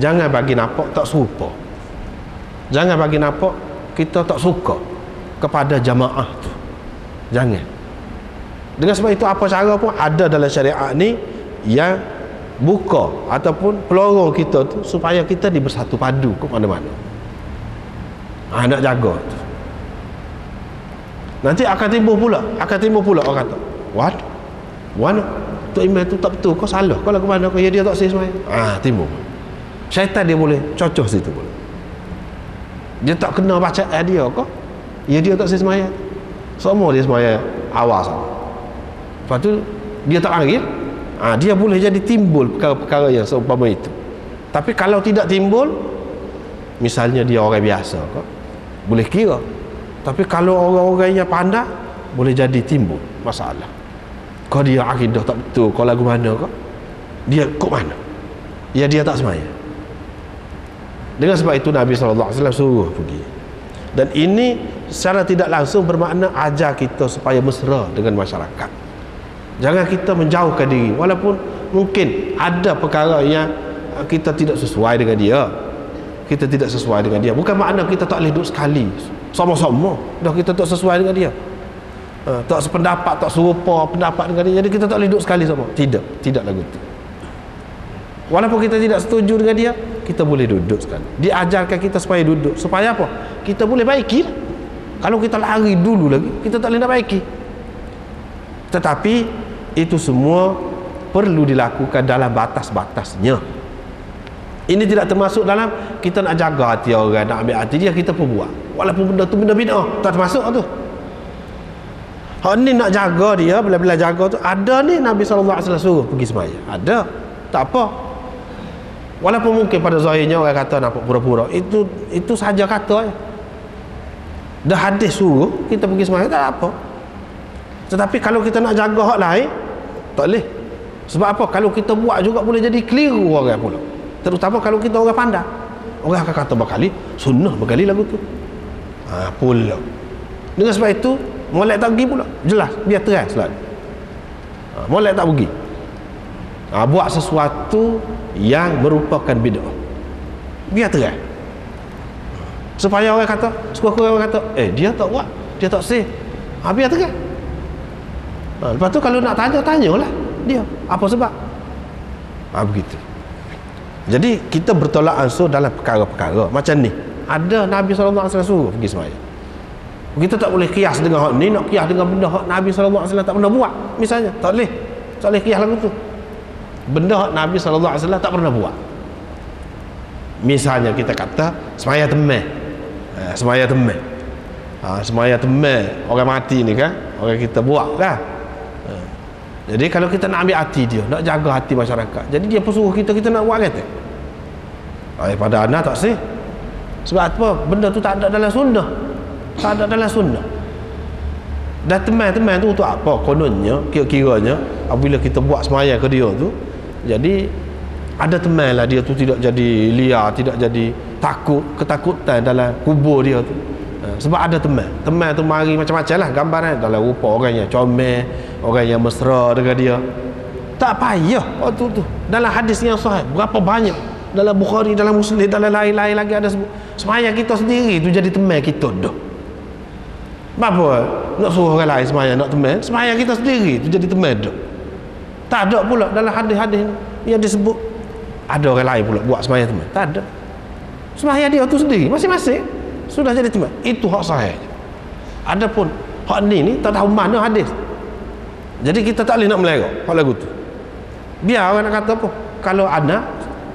Jangan bagi nampak tak serupa, jangan bagi nampak kita tak suka kepada jamaah tu, jangan. Dengan sebab itu apa cara pun ada dalam syariat ni yang buka ataupun pelorong kita tu supaya kita bersatu padu ke mana-mana. Nak jaga tu. Nanti akan timbul pula orang kata, what? Tok Imam tu tak betul, kau salah, kau lagu mana kau, ya dia tak sah sembahyang. Timbul syaitan, dia boleh cocok situ boleh. Dia tak kena bacaan dia kau, ya dia tak sah sembahyang. Semua dia sembahyang awal sama. Lepas tu dia tak panggil, dia boleh jadi timbul perkara-perkara yang seumpama itu. Tapi kalau tidak timbul, misalnya dia orang biasa kau, boleh kira. Tapi kalau orang-orang yang pandai, boleh jadi timbul masalah. Kau dia akidah tak betul, kau lagu mana kau, dia kok mana, ya dia tak sembahyang. Dengan sebab itu Nabi SAW suruh pergi. Dan ini secara tidak langsung bermakna ajar kita supaya mesra dengan masyarakat. Jangan kita menjauhkan diri, walaupun mungkin ada perkara yang kita tidak sesuai dengan dia. Kita tidak sesuai dengan dia, bukan makna kita tak boleh duduk sekali sama-sama dah kita tak sesuai dengan dia, tak sependapat, tak serupa pendapat dengan dia, jadi kita tak boleh duduk sekali sama. Tidak lagu tu. Walaupun kita tidak setuju dengan dia, kita boleh duduk sekali. Diajarkan kita supaya duduk, supaya apa? Kita boleh baiki. Kalau kita lari dulu lagi, kita tak boleh nak baiki. Tetapi itu semua perlu dilakukan dalam batas-batasnya. Ini tidak termasuk dalam kita nak jaga hati orang, nak ambil hati dia, kita pun buat. Walaupun benda tu benda bid'ah, tak termasuk tu. Hak ni nak jaga dia, bila-bila jaga tu, ada ni Nabi SAW suruh pergi sembahyang. Ada, tak apa. Walaupun mungkin pada zahirnya orang kata nampak pura-pura, itu saja kata. Dah hadis suruh kita pergi sembahyang, tak apa. Tetapi kalau kita nak jaga hak lain, tak boleh. Sebab apa? Kalau kita buat juga boleh jadi keliru orang pula. Terutama kalau kita orang pandai, orang akan kata berkali sunnah, berkali lagu tu pula. Dengan sebab itu molek tak pergi pula, jelas, biar terang selalu. Molek tak pergi, buat sesuatu yang merupakan bid'ah, biar terang, supaya orang kata, sekurang-kurang orang kata dia tak buat, dia tak sah, biar terang. Lepas tu kalau nak tanya, tanyalah dia apa sebab. Begitu. Jadi kita bertolak ansur dalam perkara-perkara macam ni. Ada Nabi SAW suruh pergi sembahyang. Kita tak boleh kias dengan hak ni, nak kias dengan benda hak Nabi SAW tak pernah buat. Misalnya, tak boleh kias lagu tu. Benda hak Nabi SAW tak pernah buat. Misalnya kita kata sembahyang teman. Sembahyang teman. Sembahyang teman orang mati ni kan, orang kita buat kan. Jadi kalau kita nak ambil hati dia, nak jaga hati masyarakat, jadi dia pun suruh kita nak buat kata. Pada anak tak sih. Sebab apa? Benda tu tak ada dalam sunnah. Tak ada dalam sunnah. Dan teman-teman tu untuk apa? Kononnya, kira-kiranya apabila kita buat sembahyang ke dia tu, jadi ada teman lah dia tu tidak jadi liar, tidak jadi takut, ketakutan dalam kubur dia tu. Sebab ada teman tu mari macam-macam lah gambaran, dalam rupa orang yang comel, orang yang mesra dengan dia. Tak payah waktu tu. Dalam hadis yang sahih berapa banyak, dalam Bukhari, dalam Muslim, dalam lain-lain lagi ada sebut sembahyang kita sendiri tu jadi teman kita dah. Apa nak suruh orang lain sembahyang, nak teman, sembahyang kita sendiri tu jadi teman dah. Tak ada pula dalam hadis-hadis yang disebut ada orang lain pula buat sembahyang teman. Tak ada. Sembahyang dia tu sendiri masing-masing sudah jadi teman. Itu hak sahih. Adapun hak ni tak tahu mana hadis. Jadi kita tak boleh nak melera hak lagu tu. Biar orang nak kata apa, kalau anak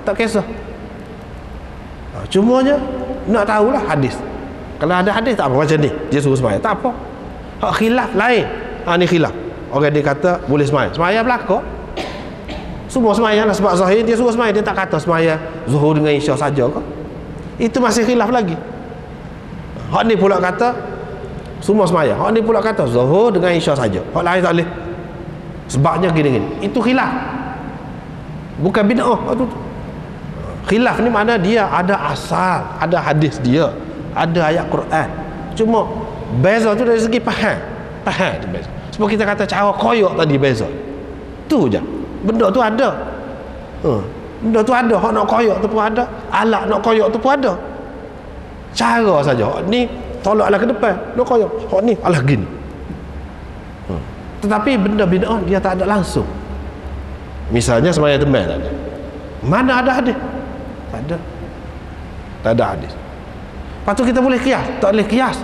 tak kisah. Cumanya nak tahulah hadis. Kalau ada hadis tak apa, macam ni dia suruh sembahyang, tak apa. Hak khilaf lain. Ni khilaf. Orang dia kata boleh sembahyang. Sembahyang belaka. Semua sembahyang lah, sebab zahir dia suruh sembahyang, dia tak kata sembahyang zuhur dengan isya saja ke. Itu masih khilaf lagi. Hak ni pula kata semua sembahyang. Hak ni pula kata zuhur dengan isya saja. Hak lain tak boleh. Sebabnya gini-gini. Itu khilaf. Bukan bid'ah. Khilaf ni makna dia ada asal, ada hadis dia, ada ayat Quran. Cuma beza tu dari segi faham. Faham tu beza. Sebab kita kata cara koyok tadi beza. Tu je. Benda tu ada. Benda tu ada. Hak nak koyok tu pun ada. Alat nak koyok tu pun ada. Cara saja. Hak ni tolaklah ke depan, nak koyok. Hak ni alah gini. Tetapi benda bid'ah dia tak ada langsung. Misalnya sembahyang teman tak ada. Mana ada hadis? Tak ada. Tak ada hadis. Lepas tu kita boleh kias? Tak boleh kias.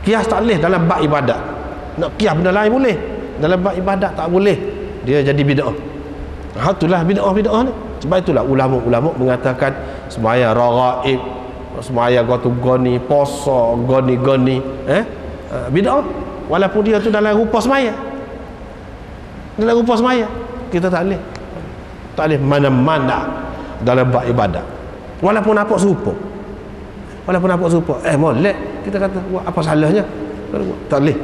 Kias tak boleh dalam bab ibadat. Nak kias benda lain boleh. Dalam bab ibadat tak boleh. dia jadi bid'ah. Itulah bid'ah ni. Sebab itulah ulama-ulama mengatakan sembahyang raghaib, sembahyang gotu goni, puasa goni bid'ah, walaupun dia tu dalam rupa sembahyang. Dalam rupa sembahyang kita tak boleh mana-mana dalam bab ibadat. Walaupun nampak serupa. Molek kita kata apa salahnya? Tak boleh.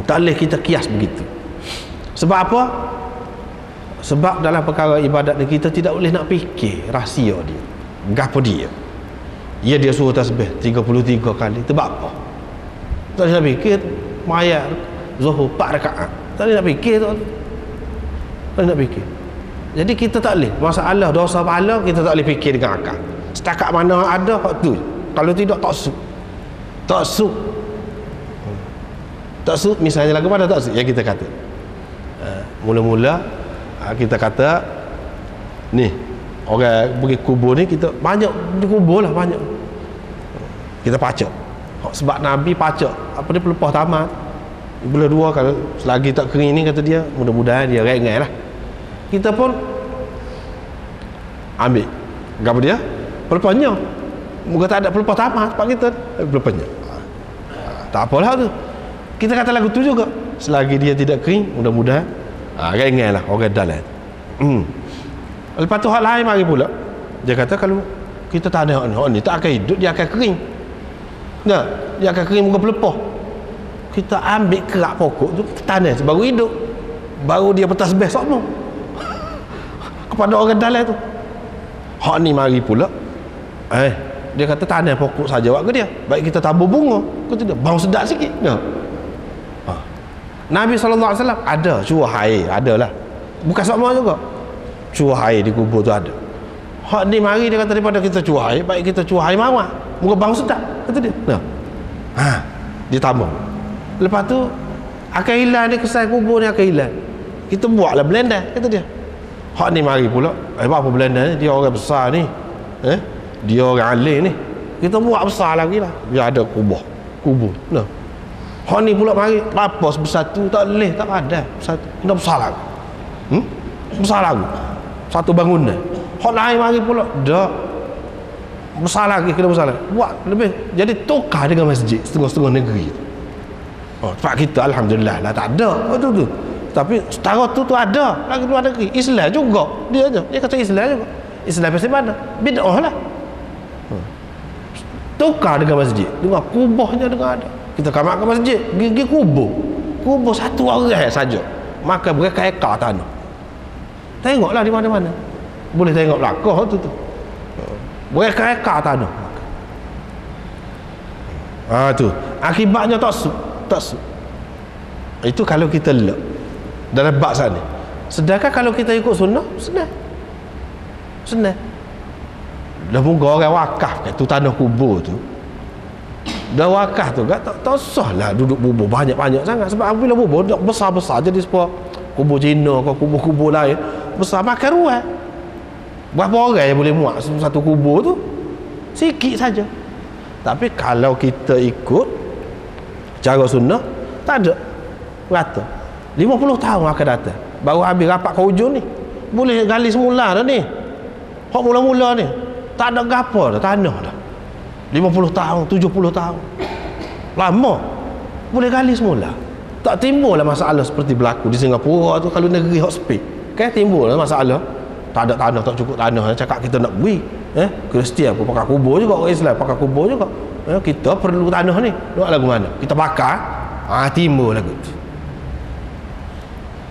Tak boleh kita kias begitu. Sebab apa? Sebab dalam perkara ibadat ni kita tidak boleh nak fikir rahsia dia. Gapo dia? Dia suruh tasbih 33 kali. Sebab apa? Tak boleh nak fikir mayat Zuhur 4 rakaat. Tak boleh nak fikir tu. Tak boleh nak fikir. Jadi kita tak boleh. Masalah dosa pahala kita tak boleh fikir dengan akal. Setakat mana ada hak tu. Kalau tidak tak suk misalnya lagu mana tak suk yang kita kata. Mula-mula kita kata ni orang pergi kubur ni, kita banyak di kubur lah, banyak kita pacak sebab Nabi pacak apa dia pelepah tamat bila dua, kalau selagi tak kering ni kata dia, mudah-mudahan dia rengai lah. Kita pun ambil apa dia pelepahnya, moga tak ada pelepah tamat sebab kita pelepahnya tak apalah tu. Kita kata lagu tu juga, selagi dia tidak kering mudah-mudahan rengai lah orang dalam. Lepas tu hak lain mari pula dia kata kalau kita tak ada hak ni tak akan hidup, dia akan kering. Nah, dia akan kering muka pelepah. Kita ambil kerak pokok tu tanam baru hidup, baru dia bertasbih sama kepada orang dalam tu. Hak ni mari pula dia kata tanam pokok saja buat ke dia, baik kita tabur bunga kata dia bau sedap sikit. Nabi SAW ada curah air, adalah bukan sama juga curah air di kubur tu ada. Hak ni mari dia kata daripada kita curah air, baik kita curah air mawar muka bau sedap kata dia. Dia tambah. Lepas tu akan hilang ni, kesan kubur ni akan hilang. Kita buatlah blender kata dia. Hak ni mari pula apa blender ni, dia orang besar ni dia orang alim ni, kita buat besar lagi lah biar ada kubur. Nah, hak ni pula mari apa sebesar tu tak boleh, tak ada satu kena besar lagi. Besar lagi satu bangunan. Hak lain mari pula dak besar lagi, kena besar lagi, buat lebih, jadi tukar dengan masjid setengah-setengah negeri. Sebab kita alhamdulillah lah tak ada tu. Tapi setara tu ada lagi luar negeri. Islam juga dia kata Islam juga. Islam pasti mana? Bid'ah lah. Tukar dengan masjid, dengan kubahnya dengan ada. Kita kamak ke masjid, pergi kubur satu orang saja, maka bereka-eka tanah. Tengoklah di mana-mana, boleh tengok belakang tu bereka-eka tanah. Tu akibatnya tak suk. Itu kalau kita lek dalam bab sana. Sedangkan kalau kita ikut sunnah senang. Dah moga orang wakaf kat tu tanah kubur tu. Dah wakaf tu tak usahlah duduk bubur banyak-banyak sangat, sebab bila bubur dah besar-besar jadi sebab kubur Cina ke kubur-kubur lain besar makan ruang. Berapa orang yang boleh muat satu kubur tu? Sikit saja. Tapi kalau kita ikut cara sunnah tak ada rata 50 tahun akan datang baru habis rapat ke hujung ni, boleh gali semula dah ni. Hak mula-mula ni tak ada gapo dah tanah dah 50 tahun 70 tahun lama boleh gali semula. Tak timbullah masalah seperti berlaku di Singapura tu. Kalau negeri hot speed kan timbullah masalah tak ada tanah, tak cukup tanah, cakap kita nak beri Kristian pun pakai kubur juga, orang Islam pakai kubur juga. Kita perlu tanah ni, nak lagu mana kita bakar timbul lagu tu.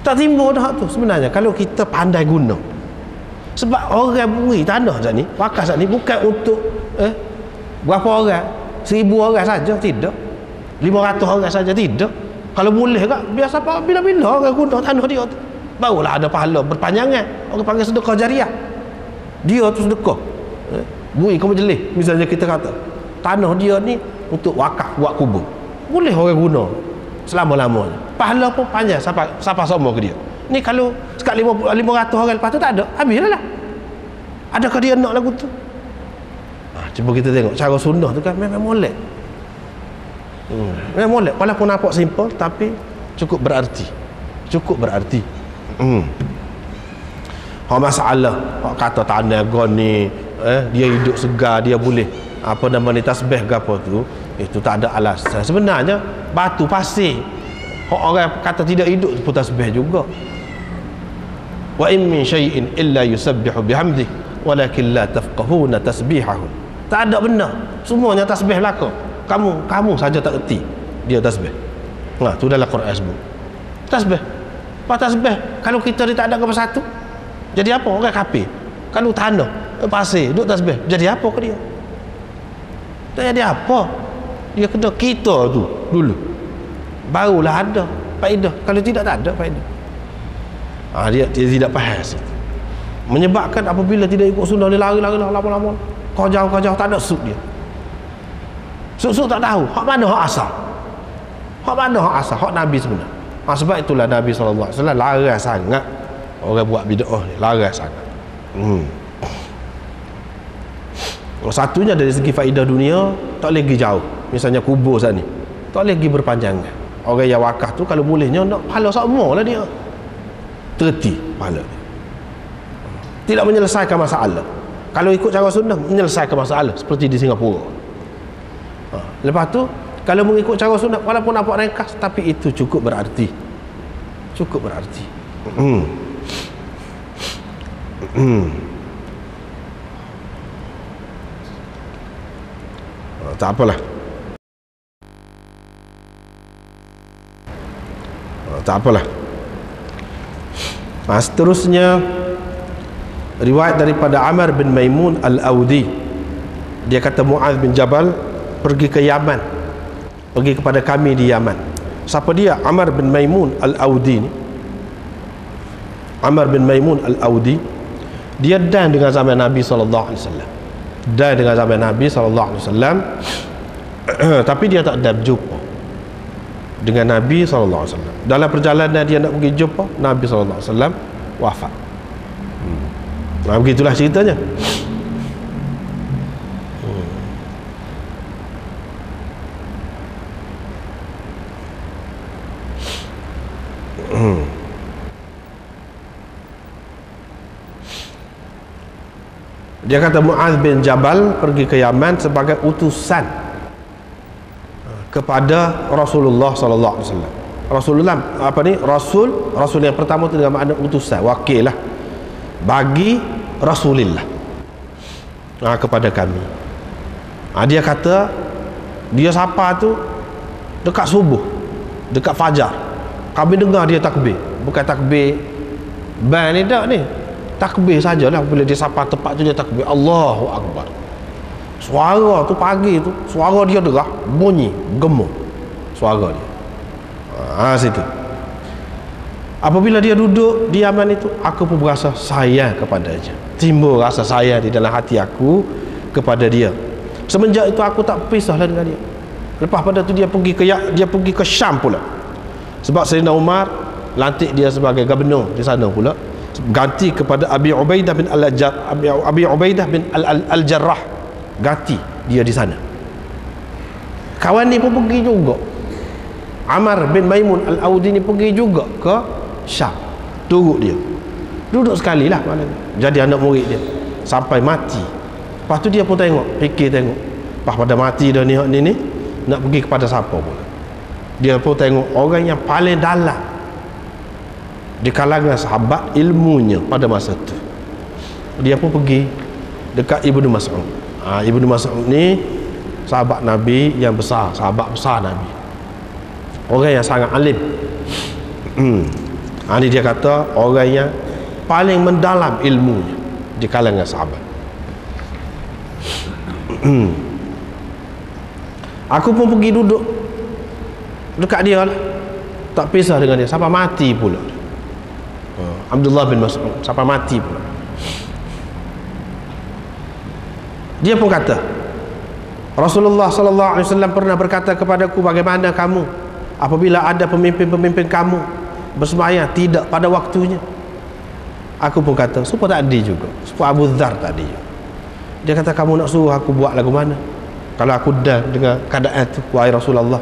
Tak timbul dah tu sebenarnya kalau kita pandai guna. Sebab orang beri tanah saat ni, wakaf saat ni bukan untuk berapa orang, 1000 orang saja, tidak 500 orang saja, tidak. Kalau boleh kan biasa bila-bila orang guna tanah dia tu, barulah ada pahala berpanjangan. Orang panggil sedekah jariah. Dia tu sedekah beri ke majlis, misalnya kita kata tanah dia ni untuk wakaf buat kubur, boleh orang guna selama-lamanya, pahala pun panjang siapa sama ke dia. Ni kalau sekat 500 orang lepas tu tak ada, habislah lah. Adakah dia nak lagu tu? Cuba kita tengok cara sunnah tu kan memang molek. Memang molek, walaupun nampak simple tapi cukup berarti. cukup berarti. Hak masalah hak kata tanah ni dia hidup segar, dia boleh apa nama ni tasbih ke apa tu, itu tak ada alasan. Sebenarnya batu pasir hak orang kata tidak hidup pun tasbih juga. Wa in min syai'in illa yusabbihu bihamdihi walakin la tafqahuna tasbihahu. Tak ada benar, semuanya tasbih belaka. Kamu saja tak erti dia tasbih. Nah, tu dalam Quran sebut tasbih. Apa tasbih kalau kita ni tak ada apa satu? Jadi apa orang kafir? Kalau tanah pasir duk tasbih, jadi apa ke dia? Tak jadi apa. Dia kena kita tu dulu barulah ada faedah. Kalau tidak tak ada faedah. Dia tidak faham situ. Menyebabkan apabila tidak ikut sunnah dia lari lama-lama kau jauh tak ada sud dia. Sud tak tahu hak mana hak asal. Hak mana hak asal, hak Nabi sebenar. Sebab itulah Nabi SAW larang sangat orang buat bid'ah ni, larang sangat. Satunya dari segi faedah dunia tak lagi jauh. Misalnya kubur sana ni tak lagi berpanjangan. Orang yang wakaf tu kalau bolehnya nak pahala semua lah dia. Terti pahala dia. Tidak menyelesaikan masalah. Kalau ikut cara sunnah menyelesaikan masalah seperti di Singapura. Lepas tu kalau mengikut cara sunnah walaupun nampak ringkas tapi itu cukup berarti. Cukup berarti. Tak apalah. Tak apalah. Seterusnya riwayat daripada Amr bin Maimun Al-Audi. Dia kata Muaz bin Jabal pergi ke Yaman, pergi kepada kami di Yaman. Siapa dia? Amr bin Maimun Al-Audi ni. Amr bin Maimun Al-Audi dia dan dengan zaman Nabi SAW, dan dengan zaman Nabi SAW tapi dia tak ada berjumpa dengan Nabi SAW. Dalam perjalanan dia nak pergi jumpa Nabi SAW wafat. Begitulah ceritanya. Dia kata Muaz bin Jabal pergi ke Yaman sebagai utusan kepada Rasulullah sallallahu alaihi wasallam. Rasulullah apa ni? Rasul yang pertama tu dengan makna utusan, wakil lah bagi Rasulullah kepada kami. Dia kata dia sapa tu dekat subuh, dekat fajar. Kami dengar dia takbir, bukan takbir ban ni tak ni. Takbir sajalah bila dia sapa tempat tu dia takbir Allahu Akbar. Suara tu pagi tu, suara dia derah, bunyi, gemuk suara dia. Situ. Apabila dia duduk di Yaman itu, aku pun berasa sayang kepadanya. Timbul rasa sayang di dalam hati aku kepada dia. Semenjak itu aku tak pisahlah dengan dia. Lepas pada tu dia pergi ke Syam pula. Sebab Sayyidina Umar lantik dia sebagai gubernur di sana pula, ganti kepada Abi Ubaidah bin Al-Jarrah, ganti dia di sana. Kawan ni pun pergi juga. Amr bin Maimun Al-Audi ni pergi juga ke Syam, turut dia, duduk sekali lah maknanya, jadi anak murid dia sampai mati. Lepas tu dia pun fikir tengok lepas pada mati dah ni nak pergi kepada siapa pula. Dia pun tengok orang yang paling dalam di kalangan sahabat ilmunya pada masa tu. Dia pun pergi dekat Ibnu Mas'ud. Ibnu Mas'ud ni sahabat Nabi yang besar, sahabat besar Nabi, orang yang sangat alim. Ini dia kata orang yang paling mendalam ilmunya di kalangan sahabat. Aku pun pergi duduk dekat dia lah, tak pisah dengan dia sampai mati pula. Abdullah bin Mas'ud sampai mati pula. Dia pun kata Rasulullah sallallahu alaihi wasallam pernah berkata kepadaku, bagaimana kamu apabila ada pemimpin-pemimpin kamu bersembahyang tidak pada waktunya? Aku pun kata supaya tak adil juga, supaya Abu Dzar tak adil juga. Dia kata kamu nak suruh aku buat lagu mana kalau aku dah dengan keadaan itu? Wahai Rasulullah,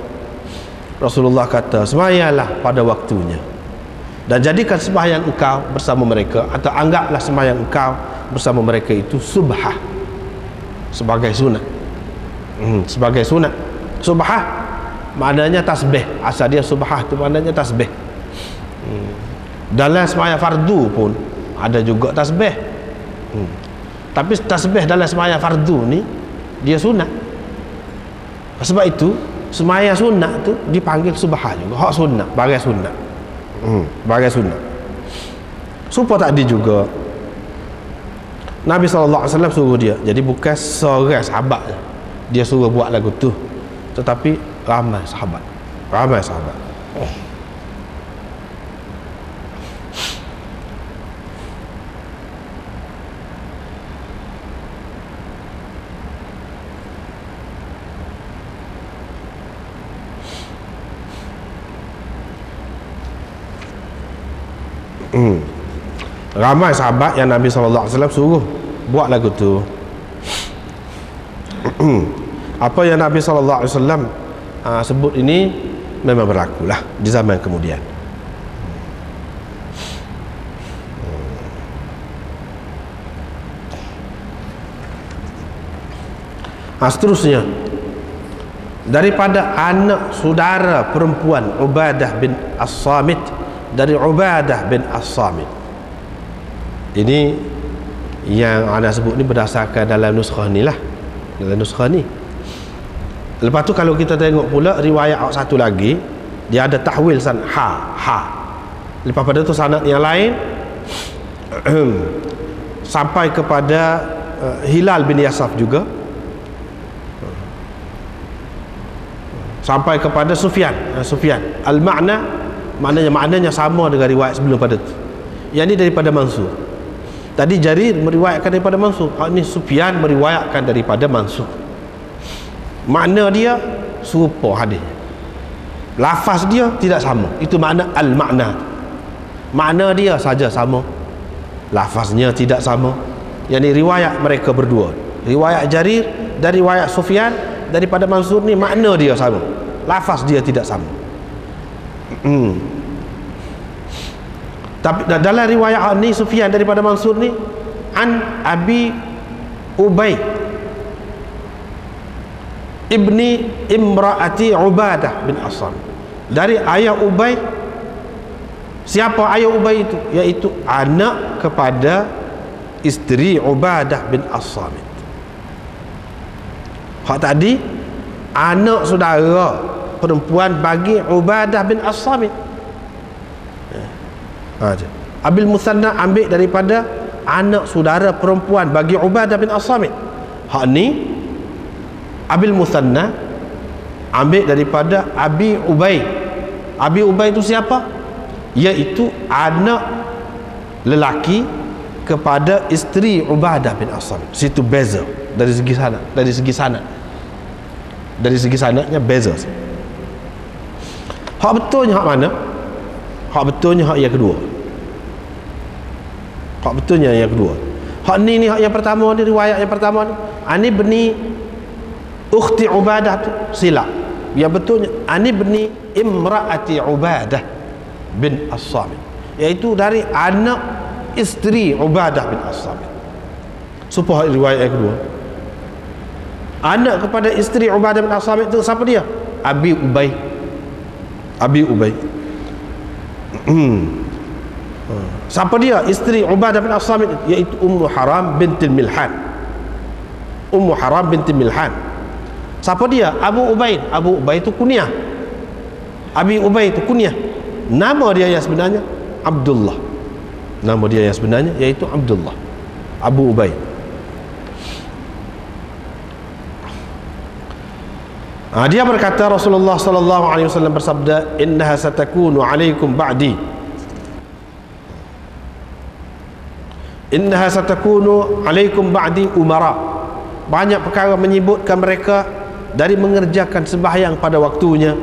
Rasulullah kata sembahyanglah pada waktunya. Dan jadikan sembahyang engkau bersama mereka, atau anggaplah sembahyang engkau bersama mereka itu subhah, sebagai sunat. Sebagai sunat. Subhah maknanya tasbih. Asal dia subhah tu maknanya tasbih. Dalam sembahyang fardu pun ada juga tasbih. Tapi tasbih dalam sembahyang fardu ni dia sunat. Sebab itu sembahyang sunat tu dipanggil subhah juga, hak sunat, bagai sunat. Bagai sunat. Supaya tadi juga Nabi SAW suruh dia. Jadi bukan seorang sahabat dia suruh buat lagu tu, tetapi ramai sahabat. Ramai sahabat. Ramai sahabat yang Nabi SAW suruh buat lagu tu. Apa yang Nabi SAW sebut ini memang berlakulah di zaman kemudian. Seterusnya, daripada anak saudara perempuan Ubadah bin As-Samit, dari Ubadah bin As-Samit. Ini yang anda sebut ni berdasarkan dalam nuskhah ni lah, dalam nuskhah ni. Lepas tu kalau kita tengok pula riwayat satu lagi, dia ada tahwil sanad ha. Lepas pada tu sanad yang lain sampai kepada Hilal bin Yasaf juga, sampai kepada Sufyan. Al-makna maknanya sama dengan riwayat sebelum pada tu. Yang ni daripada Mansur. Tadi Jarir meriwayatkan daripada Mansur, ini Sufyan meriwayatkan daripada Mansur. Makna dia serupa hadis, lafaz dia tidak sama. Itu makna al-makna. Makna dia saja sama, lafaznya tidak sama. Yang ini riwayat mereka berdua, riwayat Jarir dan riwayat Sufyan daripada Mansur ni, makna dia sama, lafaz dia tidak sama. Tapi dalam riwayat ni Sufyan daripada Mansur ni an Abi Ubay ibni imraati Ubadah bin As-Samit, dari ayah Ubay. Siapa ayah Ubay itu? Iaitu anak kepada isteri Ubadah bin As-Samit. Hak tadi anak saudara perempuan bagi Ubadah bin As-Samit. Abil Musanna ambil daripada anak saudara perempuan bagi Ubadah bin As-Samit. Hak ni Abil Musanna ambil daripada Abi Ubay. Abi Ubay itu siapa? Iaitu anak lelaki kepada isteri Ubadah bin As-Samit. Situ beza dari segi sanad, dari segi sanadnya beza. Hak betulnya hak mana? Hak betulnya hak yang kedua. Hak betulnya yang kedua. Hak ni hak yang pertama ni, riwayat yang pertama ni, ani bni ukhti Ubadah tu silap. Yang betulnya ani bni imraati Ubadah bin As-Samit, iaitu dari anak isteri Ubadah bin As-Samit. Supaya riwayat yang kedua, anak kepada isteri Ubadah bin As-Samit tu siapa dia? Abi Ubay. Abi Ubay. Siapa dia isteri Ubadah bin As-Samit? Iaitu Ummu Haram binti Milhan. Ummu Haram binti Milhan. Siapa dia? Abu Ubaid. Abu Ubaid itu kunyah. Abi Ubaid itu kunyah. Nama dia yang sebenarnya Abdullah. Nama dia yang sebenarnya iaitu Abdullah. Abu Ubaid. Dia berkata, Rasulullah sallallahu alaihi wasallam bersabda, innaha satakunu alaikum ba'di. Innaha satakunu alaikum ba'di umara. Banyak perkara menyebutkan mereka dari mengerjakan sembahyang pada waktunya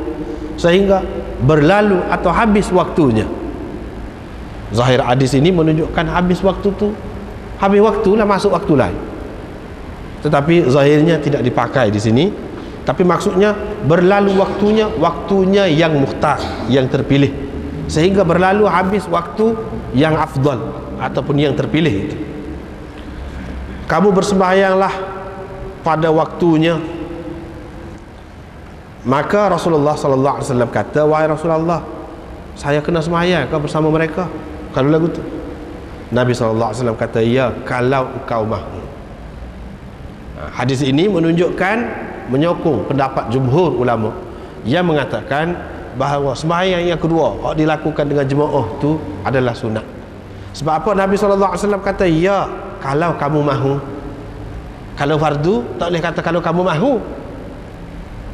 sehingga berlalu atau habis waktunya. Zahir hadis ini menunjukkan habis waktu tu, habis waktulah masuk waktu lain. Tetapi zahirnya tidak dipakai di sini. Tapi maksudnya berlalu waktunya, waktunya yang mukhtar, yang terpilih. sehingga berlalu habis waktu yang afdal ataupun yang terpilih itu. Kamu bersembahyanglah pada waktunya. Maka Rasulullah sallallahu alaihi wasallam kata, wahai Rasulullah, saya kena sembahyang kau bersama mereka kalau lagu tu. Nabi sallallahu alaihi wasallam kata, ya, kalau engkau mahu. Hadis ini menunjukkan, menyokong pendapat jumhur ulama yang mengatakan bahawa sembahyang yang kedua yang dilakukan dengan jemaah tu adalah sunat. Sebab apa Nabi sallallahu alaihi wasallam kata, ya, kalau kamu mahu. Kalau fardu tak boleh kata kalau kamu mahu.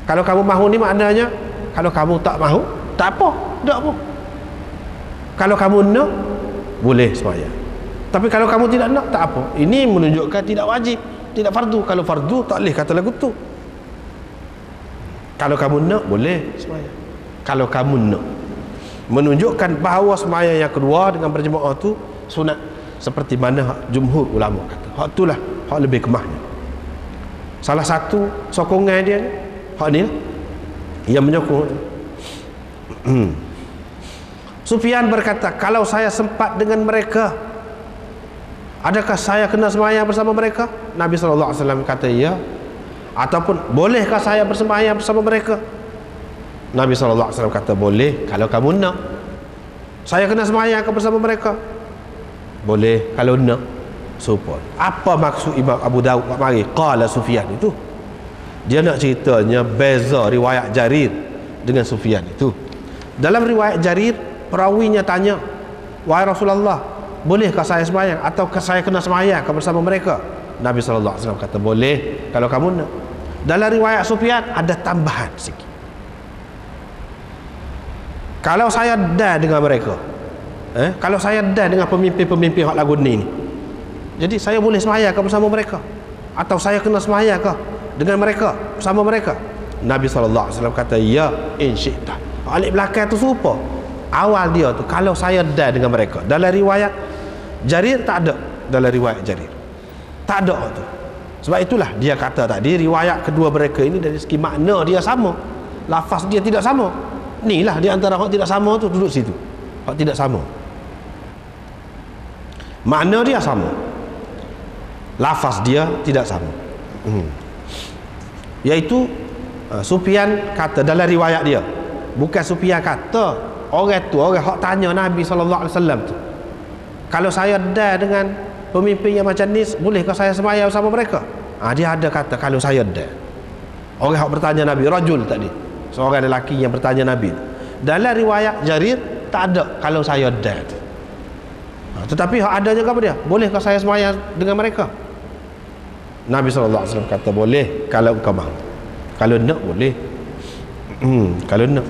Kalau kamu mahu ni maknanya kalau kamu tak mahu, tak apa, tak apa. Kalau kamu nak, boleh sembahyang. Tapi kalau kamu tidak nak, tak apa. Ini menunjukkan tidak wajib, tidak fardu. Kalau fardu tak boleh kata lagu tu. Kalau kamu nak, boleh sembahyang. Kalau kamu nak, menunjukkan bahawa sembahyang yang kedua dengan berjemaah tu sunat, seperti mana jumhur ulama kata. Hak itulah hak lebih kemahnya. Salah satu sokongan dia hak ni yang menyokong. Sufyan berkata, kalau saya sempat dengan mereka, adakah saya kena sembahyang bersama mereka? Nabi SAW kata, ya. Ataupun, bolehkah saya bersembahyang bersama mereka? Nabi SAW kata, boleh kalau kamu nak. Saya kena sembahyang bersama mereka? Boleh kalau nak. Support. Apa maksud Imam Abu Daud mari qala Sufyan itu? Dia nak ceritanya beza riwayat Jarir dengan Sufyan itu. Dalam riwayat Jarir, perawinya tanya, wahai Rasulullah, bolehkah saya sembahyang atau saya kena sembahyang bersama mereka? Nabi SAW kata, boleh kalau kamu nak. Dalam riwayat Sufyan ada tambahan sikit, kalau saya dah dengan mereka, kalau saya dah dengan pemimpin-pemimpin hak lagu ni, jadi saya boleh sembahyang bersama mereka, atau saya kena sembahyang dengan mereka, bersama mereka? Nabi SAW kata, ya, in syi'ta. Alif belakang tu serupa. Awal dia tu, kalau saya dah dengan mereka. Dalam riwayat Jarir tak ada. Dalam riwayat Jarir tak ada tu. Sebab itulah dia kata tadi, riwayat kedua mereka ini dari segi makna dia sama, lafaz dia tidak sama. Inilah di antara hak tidak sama tu, duduk situ. Hak tidak sama, makna dia sama, lafaz dia tidak sama. Iaitu Sufyan kata dalam riwayat dia, bukan Sufyan kata, orang tu, orang hak tanya Nabi SAW tu, kalau saya dah dengan pemimpin yang macam ni, bolehkah saya sembahyang bersama mereka? Dia ada kata kalau saya dah. Orang hak bertanya Nabi, rajul tadi, seorang lelaki yang bertanya Nabi. Dalam riwayat Jarir tak ada kalau saya dah. Tetapi hak adanya apa dia? Bolehkah saya sembahyang dengan mereka? Nabi SAW kata, boleh kalau engkau mahu. Kalau nak, boleh. Kalau nak.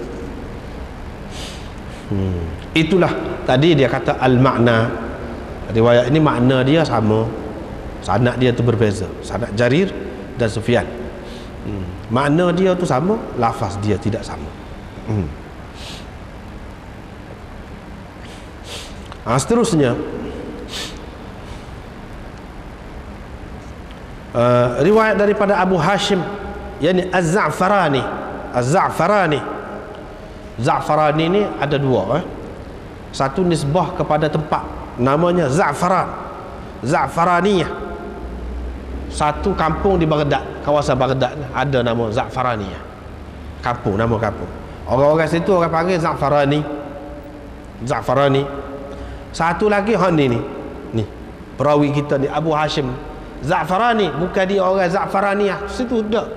Itulah tadi dia kata al-makna. Riwayat ini makna dia sama, sanad dia tu berbeza, sanad Jarir dan Sufyan. Makna dia tu sama, lafaz dia tidak sama. Seterusnya, riwayat daripada Abu Hashim, yakni Az-Za'farani. Az-Za'farani, Za'farani ni ada dua. Satu nisbah kepada tempat, namanya Za'faran, Za'faraniyah. Satu kampung di Baghdad, kawasan Baghdad ada nama Za'faraniyah, kampung, nama kampung. Orang-orang situ orang panggil Za'farani, Za'farani. Satu lagi ni perawi kita ni Abu Hashim Za'farani, bukan dia orang Za'faraniyah situ tak,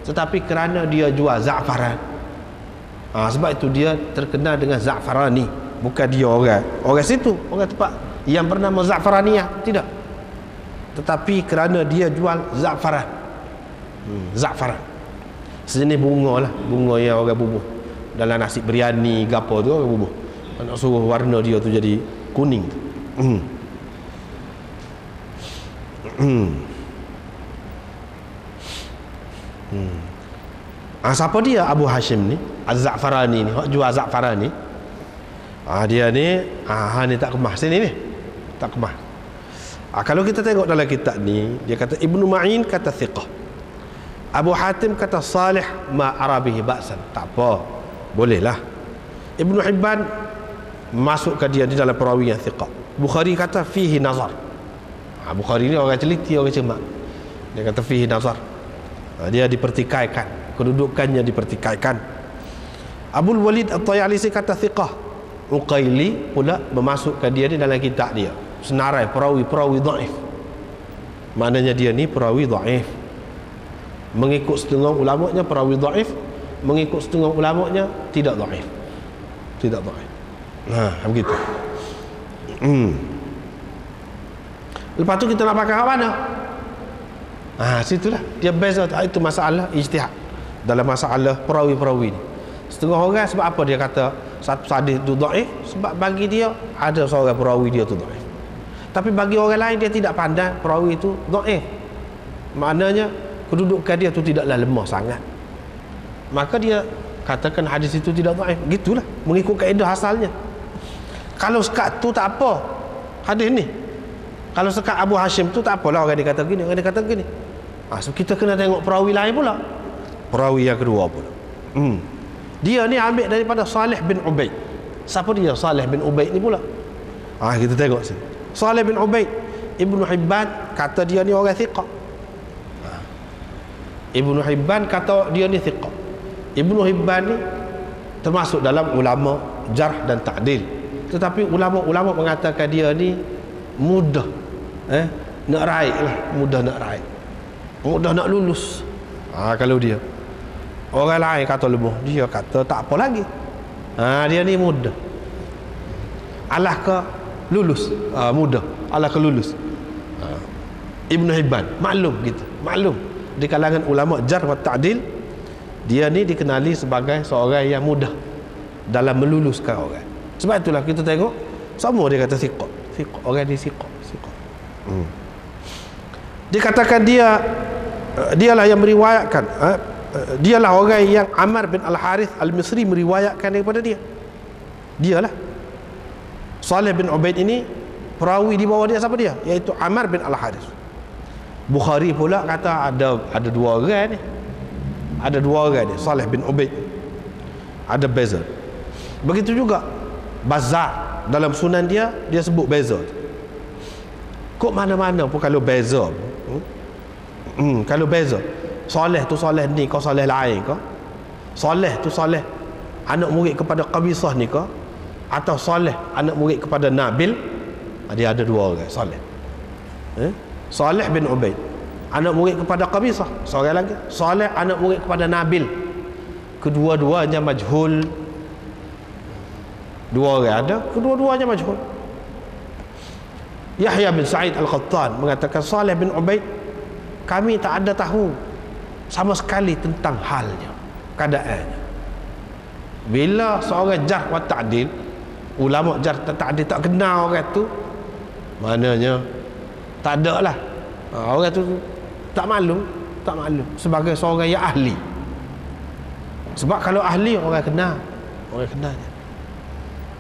tetapi kerana dia jual za'faran, sebab itu dia terkenal dengan Za'farani. Bukan dia orang situ, orang tempat yang bernama Za'faraniyah, tidak, tetapi kerana dia jual za'faran. Za'faran sejenis bunga lah, bunga yang orang bubuh dalam nasi biryani gapo tu, orang bubuh, nak suruh warna dia tu jadi kuning tu. Siapa dia Abu Hashim ni, Az-Za'farani ni, hak jual za'faran ni? Dia ni ni tak kemah sini ni, tak kemah. Kalau kita tengok dalam kitab ni, dia kata Ibnu Ma'in kata thiqah, Abu Hatim kata salih ma arabihi ba'san, tak apa, bolehlah. Ibnu Hibban masukkan dia di dalam perawi yang thiqah. Bukhari kata fihi nazar. Bukhari ni orang teliti, orang cermat. Dia kata fihi nazar. Dia dipertikaikan, kedudukannya dipertikaikan. Abul Walid At-Tayalisi kata thiqah. Uqaili pula memasukkan dia di dalam kitab dia, senarai perawi-perawi dhaif. Maknanya dia ni perawi dhaif. Mengikut setengah ulamanya perawi dhaif, mengikut setengah ulamanya tidak dhaif. Tidak dhaif. Begitu. Lepas tu kita nak pakai kat mana? Situlah dia beza. Itu masalah ijtihad dalam masalah perawi-perawi ni. Setengah orang sebab apa dia kata satu hadis tu dhaif? Sebab bagi dia ada seorang perawi dia tu dhaif. Tapi bagi orang lain dia tidak pandang perawi itu dhaif. Maknanya kedudukan dia tu tidaklah lemah sangat. Maka dia katakan hadis itu tidak dhaif. Gitulah mengikut kaedah asalnya. Kalau sekat tu tak apa hadis ni. Kalau sekat Abu Hashim tu tak apalah orang dia kata gini, orang dia kata gini. So kita kena tengok perawi lain pula. Perawi yang kedua pula. Dia ni ambil daripada Salih bin Ubaid. Siapa dia Salih bin Ubaid ni pula? Kita tengok sini. Salih bin Ubaid, Ibnu Hibban kata dia ni orang thiqah. Ibnu Hibban kata dia ni thiqah. Ibnu Hibban ni termasuk dalam ulama jarh dan ta'dil. Tetapi ulama-ulama mengatakan dia ni mudah nak raih lah, mudah nak raih, mudah nak lulus. Kalau dia orang lain kata lemah, dia kata tak apa lagi. Dia ni mudah, alah ke lulus, mudah alah ke lulus. Ibnu Hibban maklum gitu, maklum di kalangan ulama jarh wa ta'dil, dia ni dikenali sebagai seorang yang mudah dalam meluluskan orang. Sebab itulah kita tengok semua dia kata thiqah, thiqah, orang ni thiqah. Dikatakan dialah yang meriwayatkan, dialah orang yang Ammar bin Al-Harith Al-Misri meriwayatkan daripada dia. Dialah Salih bin Ubaid ini perawi di bawah dia. Siapa dia? Iaitu Ammar bin Al-Harith. Bukhari pula kata ada dua orang ni. Ada dua orang ni, Salih bin Ubaid. Ada beza. Begitu juga Bazzar dalam sunan dia sebut beza. Kok mana-mana pun kalau beza, kalau beza, Saleh tu Saleh ni, kau Saleh lain kau? Saleh tu Saleh anak murid kepada Qabisah ni kau? Atau Saleh anak murid kepada Nabil? Dia ada dua orang Saleh. Saleh bin Ubaid anak murid kepada Qabisah, seorang lagi Saleh anak murid kepada Nabil. Kedua-duanya majhul. Dua orang ada, kedua-duanya majhul. Yahya bin Sa'id Al-Qattan mengatakan Salih bin Ubaid, kami tak ada tahu sama sekali tentang halnya, keadaannya. Bila seorang jarh wa ta'dil, ulama jarh wa ta'dil tak kenal orang tu, maknanya tak ada lah. Orang tu tak maklum sebagai seorang yang ahli. Sebab kalau ahli orang kenal dia.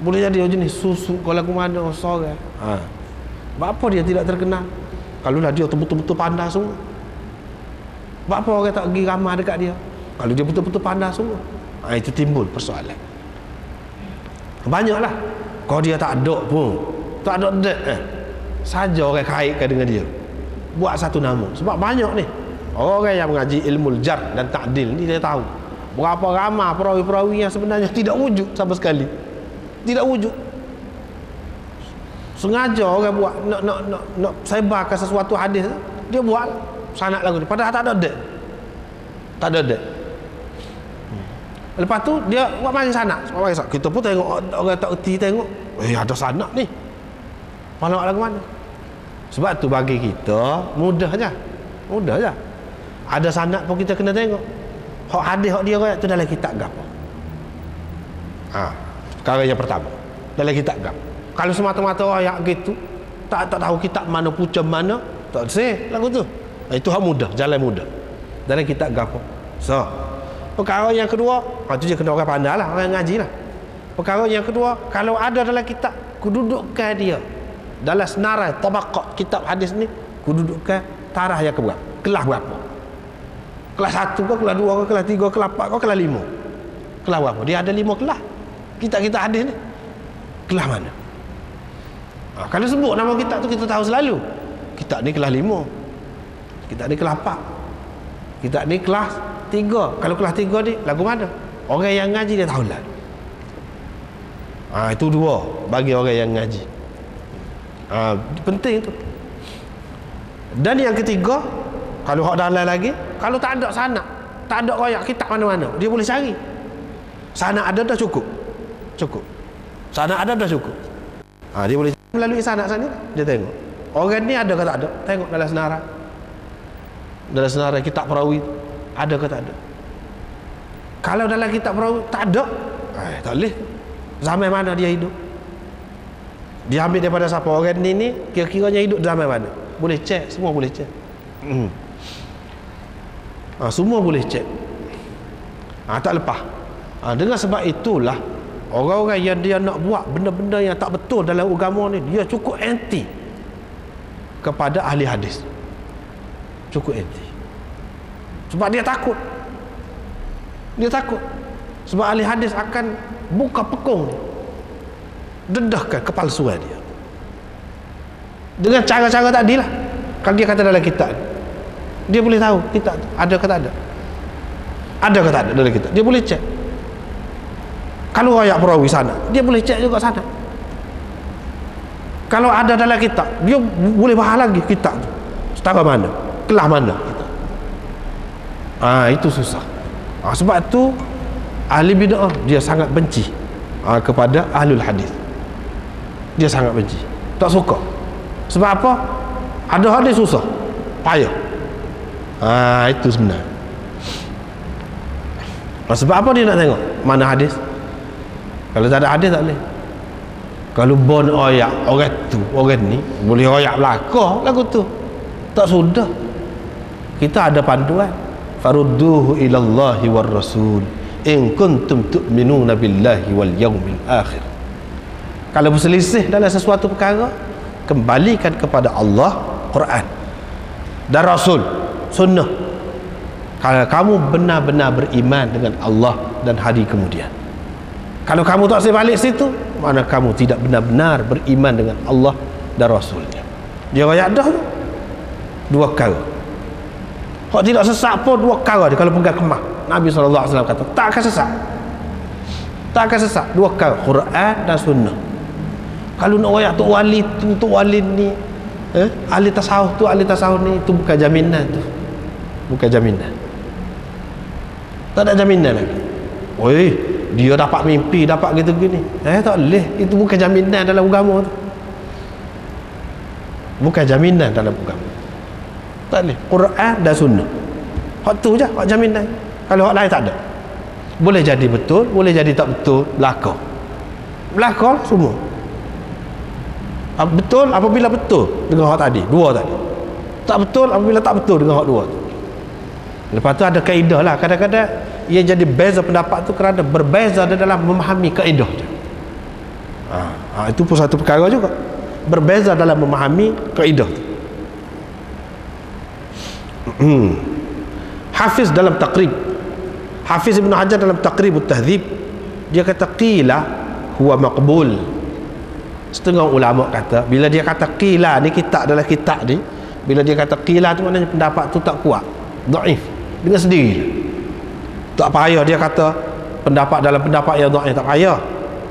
Boleh jadi jenis susu kalau aku mana seorang. Sebab apa dia tidak terkenal? Kalaulah dia betul-betul pandai semua. Sebab apa orang tak pergi ramah dekat dia? Kalau dia betul-betul pandai semua, itu timbul persoalan. Banyaklah. Kalau dia tak ada pun, tak ada saja orang kaitkan dengan dia, buat satu nama. Sebab banyak ni orang yang mengaji ilmu jarh dan ta'dil ni, dia tahu berapa ramai perawi-perawi yang sebenarnya tidak wujud sama sekali. Tidak wujud. Sengaja orang buat nak sebarkan sesuatu hadis, dia buat sanad lagu ni padahal tak ada dek. Lepas tu dia buat mari sanad. Kita pun tengok orang tak erti, tengok ada sanad ni, malah lagu mana. Sebab tu bagi kita mudah je. Ada sanad pun kita kena tengok hak hadis hak dia royak tu dalam kitab gapo. Perkara yang pertama dalam kitab gapo. Kalau semata-mata ayat gitu, tak tahu kitab mana, pucam mana, tak seh lagu tu. Itu hak mudah, jalan mudah dalam kitab gapo. So perkara yang kedua, itu je kena orang pandai lah, orang ngaji lah. Perkara yang kedua, kalau ada dalam kitab, kedudukan dia dalam senarai tabaqat kitab hadis ni, kedudukan tarah yang keberapa, kelas berapa, kelas 1 ke, kelas 2 ke, kelas 3 ke, kelas 4 ke, kelas 5, kelas berapa. Dia ada 5 kelas kitab-kitab hadis ni. kelas mana. Kalau sebut nama kitab tu kita tahu selalu. Kitab ni kelas 5. Kitab ni kelas 4. Kitab ni kelas 3. Kalau kelas 3 ni lagu mana? Orang yang ngaji dia tahu lah. Itu dua bagi orang yang ngaji. Penting tu. Dan yang ketiga, kalau hak dalam lagi, kalau tak ada sanad, tak ada royak kitab mana-mana, dia boleh cari. Sanad ada dah cukup. Sanad ada dah cukup. Dia boleh melalui sanad sana, dia tengok. Orang ni ada ke tak ada? Tengok dalam senarai. Dalam senarai kitab perawi ada ke tak ada? Kalau dalam kitab perawi tak ada, tak boleh. Zaman mana dia hidup? Dia ambil daripada siapa? Orang ni kira-kiranya hidup zaman mana? Boleh cek, semua boleh cek. Semua boleh cek. Tak lepas. Dengan sebab itulah orang-orang yang dia nak buat benda-benda yang tak betul dalam agama ni, dia cukup anti kepada ahli hadis. Cukup anti. Sebab dia takut. Sebab ahli hadis akan buka pekung dia, dedahkan kepalsuan dia dengan cara-cara tadi lah. Kalau dia kata dalam kitab, dia boleh tahu kitab ada ke tak ada. Ada ke tak ada dalam kitab, dia boleh cek. Kalau ayat perawi sana, dia boleh cek juga sana. Kalau ada dalam kitab, dia boleh bahas lagi kitab tu setara mana, kelas mana kitab. Itu susah. Sebab tu ahli bid'ah dia sangat benci kepada ahlul hadis. Dia sangat benci, tak suka. Sebab apa? Ada hadis susah, payah. Itu sebenarnya. Sebab apa dia nak tengok mana hadis? Kalau tak ada hadis tak boleh. Kalau bon oyak orang ni boleh oyak belakang lagu tu, tak sudah. Kita ada panduan, farudduhu ilallahi war rasul in kuntum tu'minuna billahi wal yaumil akhir. Kalau berselisih dalam sesuatu perkara, kembalikan kepada Allah, Quran dan Rasul, sunnah. Kalau kamu benar-benar beriman dengan Allah dan hari kemudian. Kalau kamu tak balik situ, mana kamu tidak benar-benar beriman dengan Allah dan Rasulnya. Dia ayat dah tu dua perkara. Hak tidak sesat pun dua perkara dia kalau pegang kemah. Nabi SAW kata tak akan sesat dua perkara, Quran dan sunnah. Kalau nak ayat tu wali ni ahli tasawuf ni, itu bukan jaminan tu. Bukan jaminan. Tak ada jaminan lagi. Dia dapat mimpi, dapat gitu gini. Tak boleh. Itu bukan jaminan dalam agama tu. Bukan jaminan dalam agama. Tak boleh. Quran dan sunnah. Hak tu je, hak jaminan. Kalau hak lain tak ada. Boleh jadi betul, boleh jadi tak betul, belakang semua. Betul apabila betul dengan hak tadi, dua tadi. Tak betul apabila tak betul dengan hak dua tu. Lepas tu ada kaedah lah. Kadang-kadang ia jadi beza pendapat tu kerana berbeza dalam memahami kaedah tu. Itu pun satu perkara juga. Berbeza dalam memahami kaedah tu. Hafiz dalam Taqrib, Hafiz Ibn Hajar dalam Taqrib At-Tahdzib, dia kata qila huwa maqbul. Setengah ulama kata, bila dia kata qila ni, kitab adalah kitab ni, bila dia kata qila tu maknanya pendapat tu tak kuat, dhaif dengan sendiri. Tak payah dia kata pendapat dalam pendapat yang dhaif, tak payah.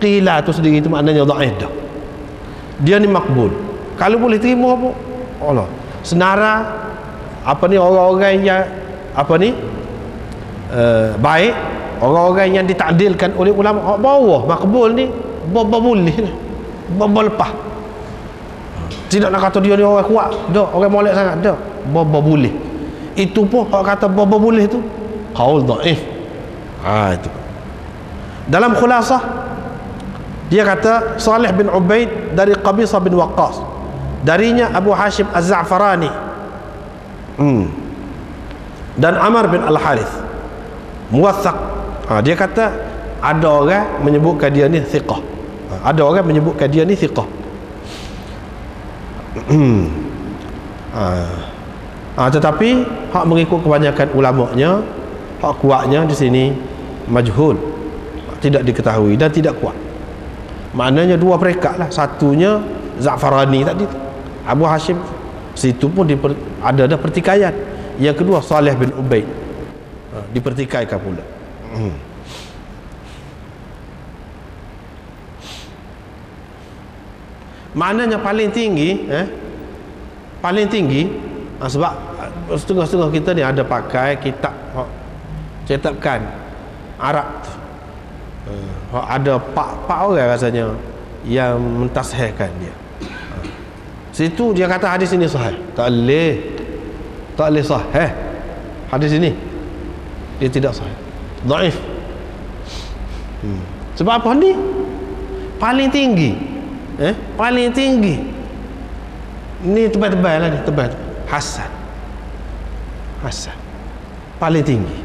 Qila tu sendiri tu maknanya dhaif dah. Dia ni makbul. Kalau boleh terima apa? Allah. Senara orang-orang yang baik, orang-orang yang ditakdilkan oleh ulama bawah makbul ni, boleh ni. Lepas. Tidak nak kata dia ni orang kuat, dah orang molek sangat, dah. Boleh. Itu pun orang kata boleh tu qaul dhaif. Itu. Dalam khulasah dia kata Salih bin Ubaid dari Qabisah bin Waqqas, darinya Abu Hashim Az-Za'farani dan Amr bin Al-Harith muwaththaq. Dia kata ada orang menyebutkan dia ni thiqah, ada orang menyebutkan dia ni thiqah. Tetapi hak mengikut kebanyakan ulamanya, hak kuatnya di sini majhul, tidak diketahui dan tidak kuat. Maknanya dua perekat lah. Satunya Za'farani tadi tu, Abu Hashim, situ pun ada pertikaian. Yang kedua Saleh bin Ubaid, dipertikaikan pula. Maknanya paling tinggi, paling tinggi, sebab setengah-setengah kita ni ada pakai kitab cetakan Arab tu, ada pak orang rasanya yang mentashihkan dia. Situ dia kata hadis ini sahih. Tak boleh sahih hadis ini, dia tidak sahih, dhaif. Sebab apa ni? Paling tinggi, paling tinggi ni, tebal-tebal lah ni, tebal, hasan paling tinggi.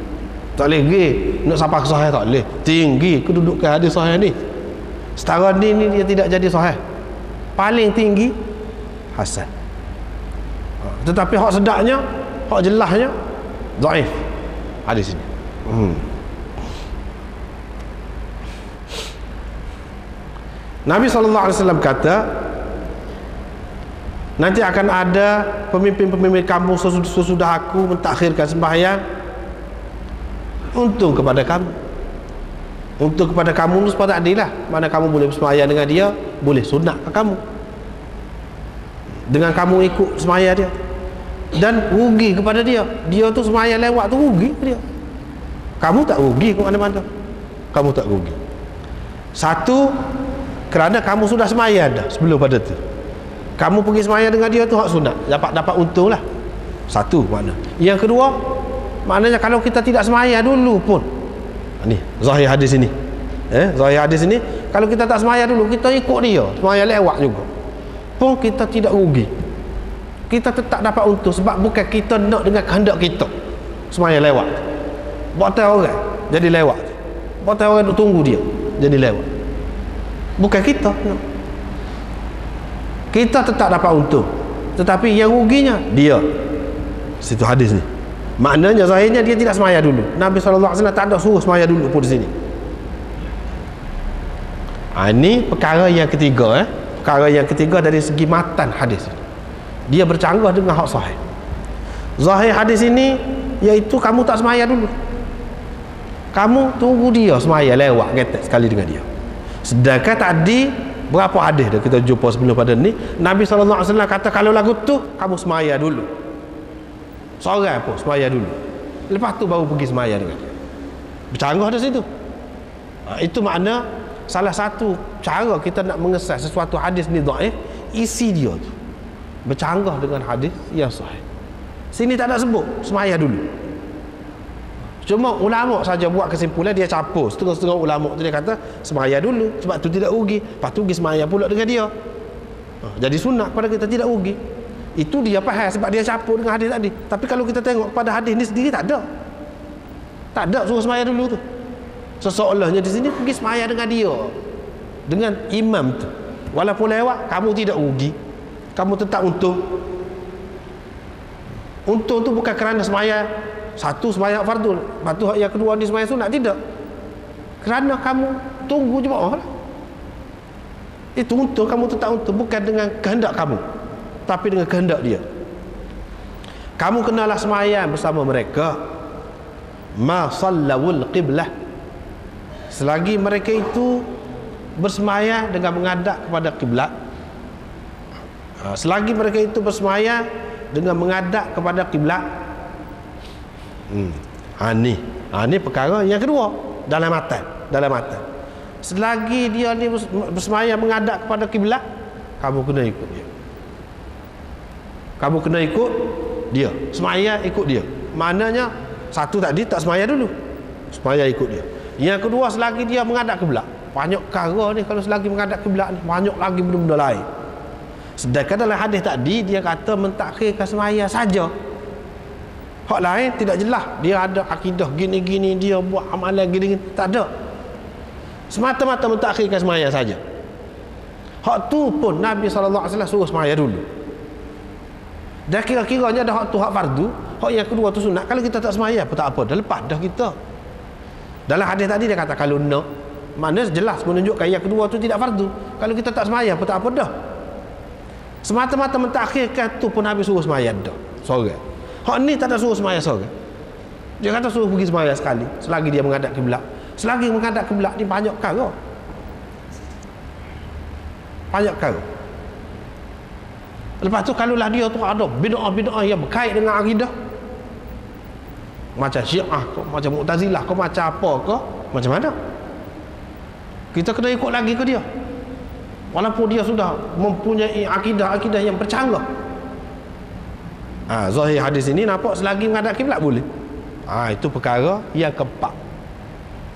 Tak boleh pergi nak sampai ke sahih, tak boleh. Tinggi kedudukan hadis sahih ni, setara ni dia tidak jadi sahih. Paling tinggi hasan. Tetapi hak sedaknya, hak jelasnya dhaif hadis ini. Nabi SAW kata, nanti akan ada pemimpin-pemimpin kamu sesudah aku mentakhirkan sembahyang. Untung kepada kamu, untung kepada kamu itu sepatutnya adil lah. Mana kamu boleh sembahyang dengan dia, boleh sunat ke kamu dengan kamu ikut sembahyang dia. Dan rugi kepada dia, dia tu sembahyang lewat tu rugi ke dia. Kamu tak rugi ke mana-mana, kamu tak rugi. Satu, kerana kamu sudah sembahyang dah sebelum pada tu, kamu pergi sembahyang dengan dia tu hak sunat, dapat untung lah. Satu makna. Yang kedua, maknanya kalau kita tidak sembahyang dulu pun, ni zahir hadis ini, zahir hadis ini, kalau kita tak sembahyang dulu, kita ikut dia sembahyang lewat juga pun, kita tidak rugi, kita tetap dapat untung. Sebab bukan kita nak dengan kehendak kita sembahyang lewat, buat orang jadi lewat, buat orang nak tunggu dia jadi lewat, bukan kita nak. Kita tetap dapat untung, tetapi yang ruginya dia. Situ hadis ni, maknanya zahirnya dia tidak sembahyang dulu. Nabi SAW tak ada suruh sembahyang dulu pun di sini. Ini perkara yang ketiga, perkara yang ketiga dari segi matan hadis. Dia bercanggah dengan hak sahih. Zahir hadis ini iaitu kamu tak sembahyang dulu, kamu tunggu dia sembahyang lewat getek sekali dengan dia. Sedangkan tadi berapa hadis dah kita jumpa sebelum pada ni, Nabi SAW kata kalau lagu tu kamu sembahyang dulu, seorang pun sembahyang dulu, lepas tu baru pergi sembahyang dengan dia. Bercanggah dari situ. Itu makna salah satu cara kita nak mengesah sesuatu hadis ni dhaif, isi dia tu bercanggah dengan hadis yang sahih. Sini tak ada sebut sembahyang dulu, cuma ulama saja buat kesimpulan, dia capur. Setengah-setengah ulama tu dia kata sembahyang dulu, sebab tu tidak rugi, lepas tu pergi sembahyang pula dengan dia, jadi sunat pada kita, tidak rugi. Itu dia faham sebab dia capur dengan hadis tadi. Tapi kalau kita tengok pada hadis ni sendiri, tak ada suruh sembahyang dulu tu. Seseolahnya di sini pergi sembahyang dengan dia, dengan imam tu, walaupun lewat, kamu tidak rugi, kamu tetap untung. Untung tu bukan kerana sembahyang satu sembahyang fardhu, lepas tu yang kedua ni sembahyang sunat, tidak. Kerana kamu tunggu jemaah lah, itu untung, kamu tetap untung, bukan dengan kehendak kamu, tapi dengan kehendak dia. Kamu kenalah sembahyang bersama mereka, ma sallawul qiblah, selagi mereka itu bersembahyang dengan menghadap kepada kiblat. Selagi mereka itu bersembahyang dengan menghadap kepada kiblat. Ini perkara yang kedua dalam matan. Selagi dia ni bersembahyang menghadap kepada kiblat, kamu kena ikut dia. Kamu kena ikut dia, sembahyang ikut dia. Maknanya satu tadi tak sembahyang dulu, sembahyang ikut dia. Yang kedua, selagi dia menghadap kiblat. Banyak perkara ni kalau selagi menghadap kiblat ni, banyak lagi benda-benda lain. Sedangkan dalam hadis tadi dia kata mentakhirkan sembahyang saja, hak lain tidak jelas. Dia ada akidah gini-gini, dia buat amalan gini-gini, tak ada. Semata-mata mentakhirkan sembahyang saja. Hak tu pun Nabi SAW suruh sembahyang dulu. Dan kira-kiranya ada hak tu hak fardu, hak yang kedua tu sunat. Kalau kita tak sembahyang pun tak apa, dah lepas dah kita. Dalam hadis tadi dia kata kalau nak Maknanya jelas menunjukkan yang kedua tu tidak fardu. Kalau kita tak sembahyang pun tak apa dah. Semata-mata mentakhirkan tu pun Nabi suruh sembahyang dah. Seorang. Hak ni tak ada suruh sembahyang seorang. Dia kata suruh pergi sembahyang sekali selagi dia menghadap kiblat. Selagi menghadap kiblat ni banyak perkara. Banyak perkara. Lepas tu kalaulah dia tu ada bid'ah-bid'ah yang berkait dengan akidah, macam Syiah ke, macam Mu'tazilah ke, macam apa ke, macam mana, kita kena ikut lagi ke dia walaupun dia sudah mempunyai akidah-akidah yang bercanggah. Zahir hadis ini nampak selagi menghadap kiblat boleh. Itu perkara yang keempat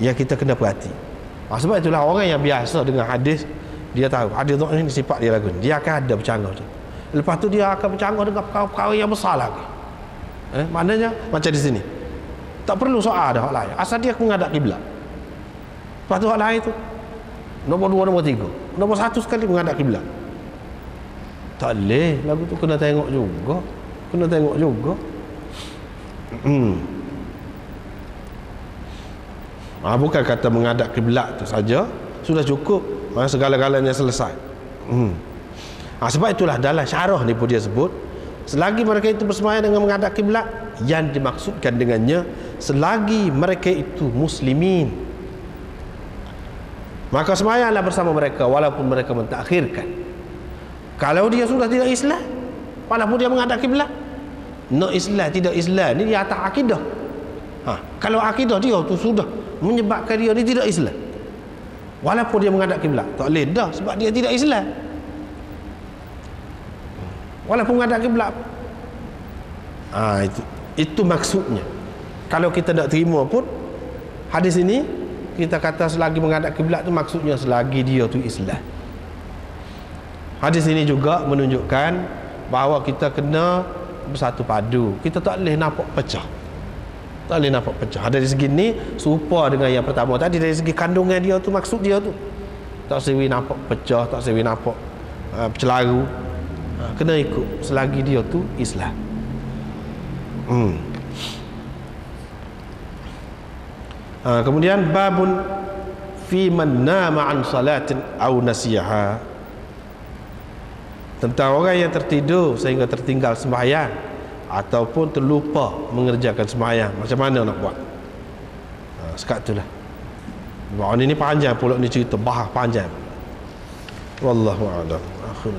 yang kita kena perhati. Sebab itulah orang yang biasa dengan hadis, dia tahu hadis tu ni sifat dia lagu, dia akan ada bercanggah tu. Lepas tu dia akan bercanggah dengan perkara-perkara yang besar lagi. Maknanya macam di sini tak perlu soal dah hak lain, asal dia menghadap kiblat. Lepas tu hak lain tu nombor 2, nombor 3, nombor 1 sekali menghadap kiblat. Tak boleh, lagu tu kena tengok juga. Kena tengok juga. Bukan kata menghadap kiblat tu saja sudah cukup, segala-galanya selesai. Sebab itulah dalam syarah ni pun dia sebut, selagi mereka itu bersembahyang dengan menghadap kiblat, yang dimaksudkan dengannya selagi mereka itu muslimin, maka sembahyanglah bersama mereka walaupun mereka mentakhirkan. Kalau dia sudah tidak Islam walaupun dia menghadap kiblat, no Islam tidak Islam ni dia atas akidah. Kalau akidah dia tu sudah menyebabkan dia ni tidak Islam walaupun dia menghadap kiblat, tak boleh dah, sebab dia tidak Islam walaupun menghadap kiblat. Itu maksudnya. Kalau kita tak terima pun hadis ini, kita kata selagi menghadap kiblat tu maksudnya selagi dia tu Islam. Hadis ini juga menunjukkan bahawa kita kena bersatu padu. Kita tak boleh nampak pecah. Tak boleh nampak pecah. Dari segi ni serupa dengan yang pertama tadi, dari segi kandungan dia tu, maksud dia tu. Tak sewi nampak pecah, tak sewi nampak bercelaru. Kena ikut selagi dia tu Islam. Kemudian babun fi man nama an salatin aw nasiyaha, tentang orang yang tertidur sehingga tertinggal sembahyang ataupun terlupa mengerjakan sembahyang. Macam mana nak buat? Sekat itulah. Ini panjang pula ni cerita, bahas panjang. Wallahu a'lam. Akhir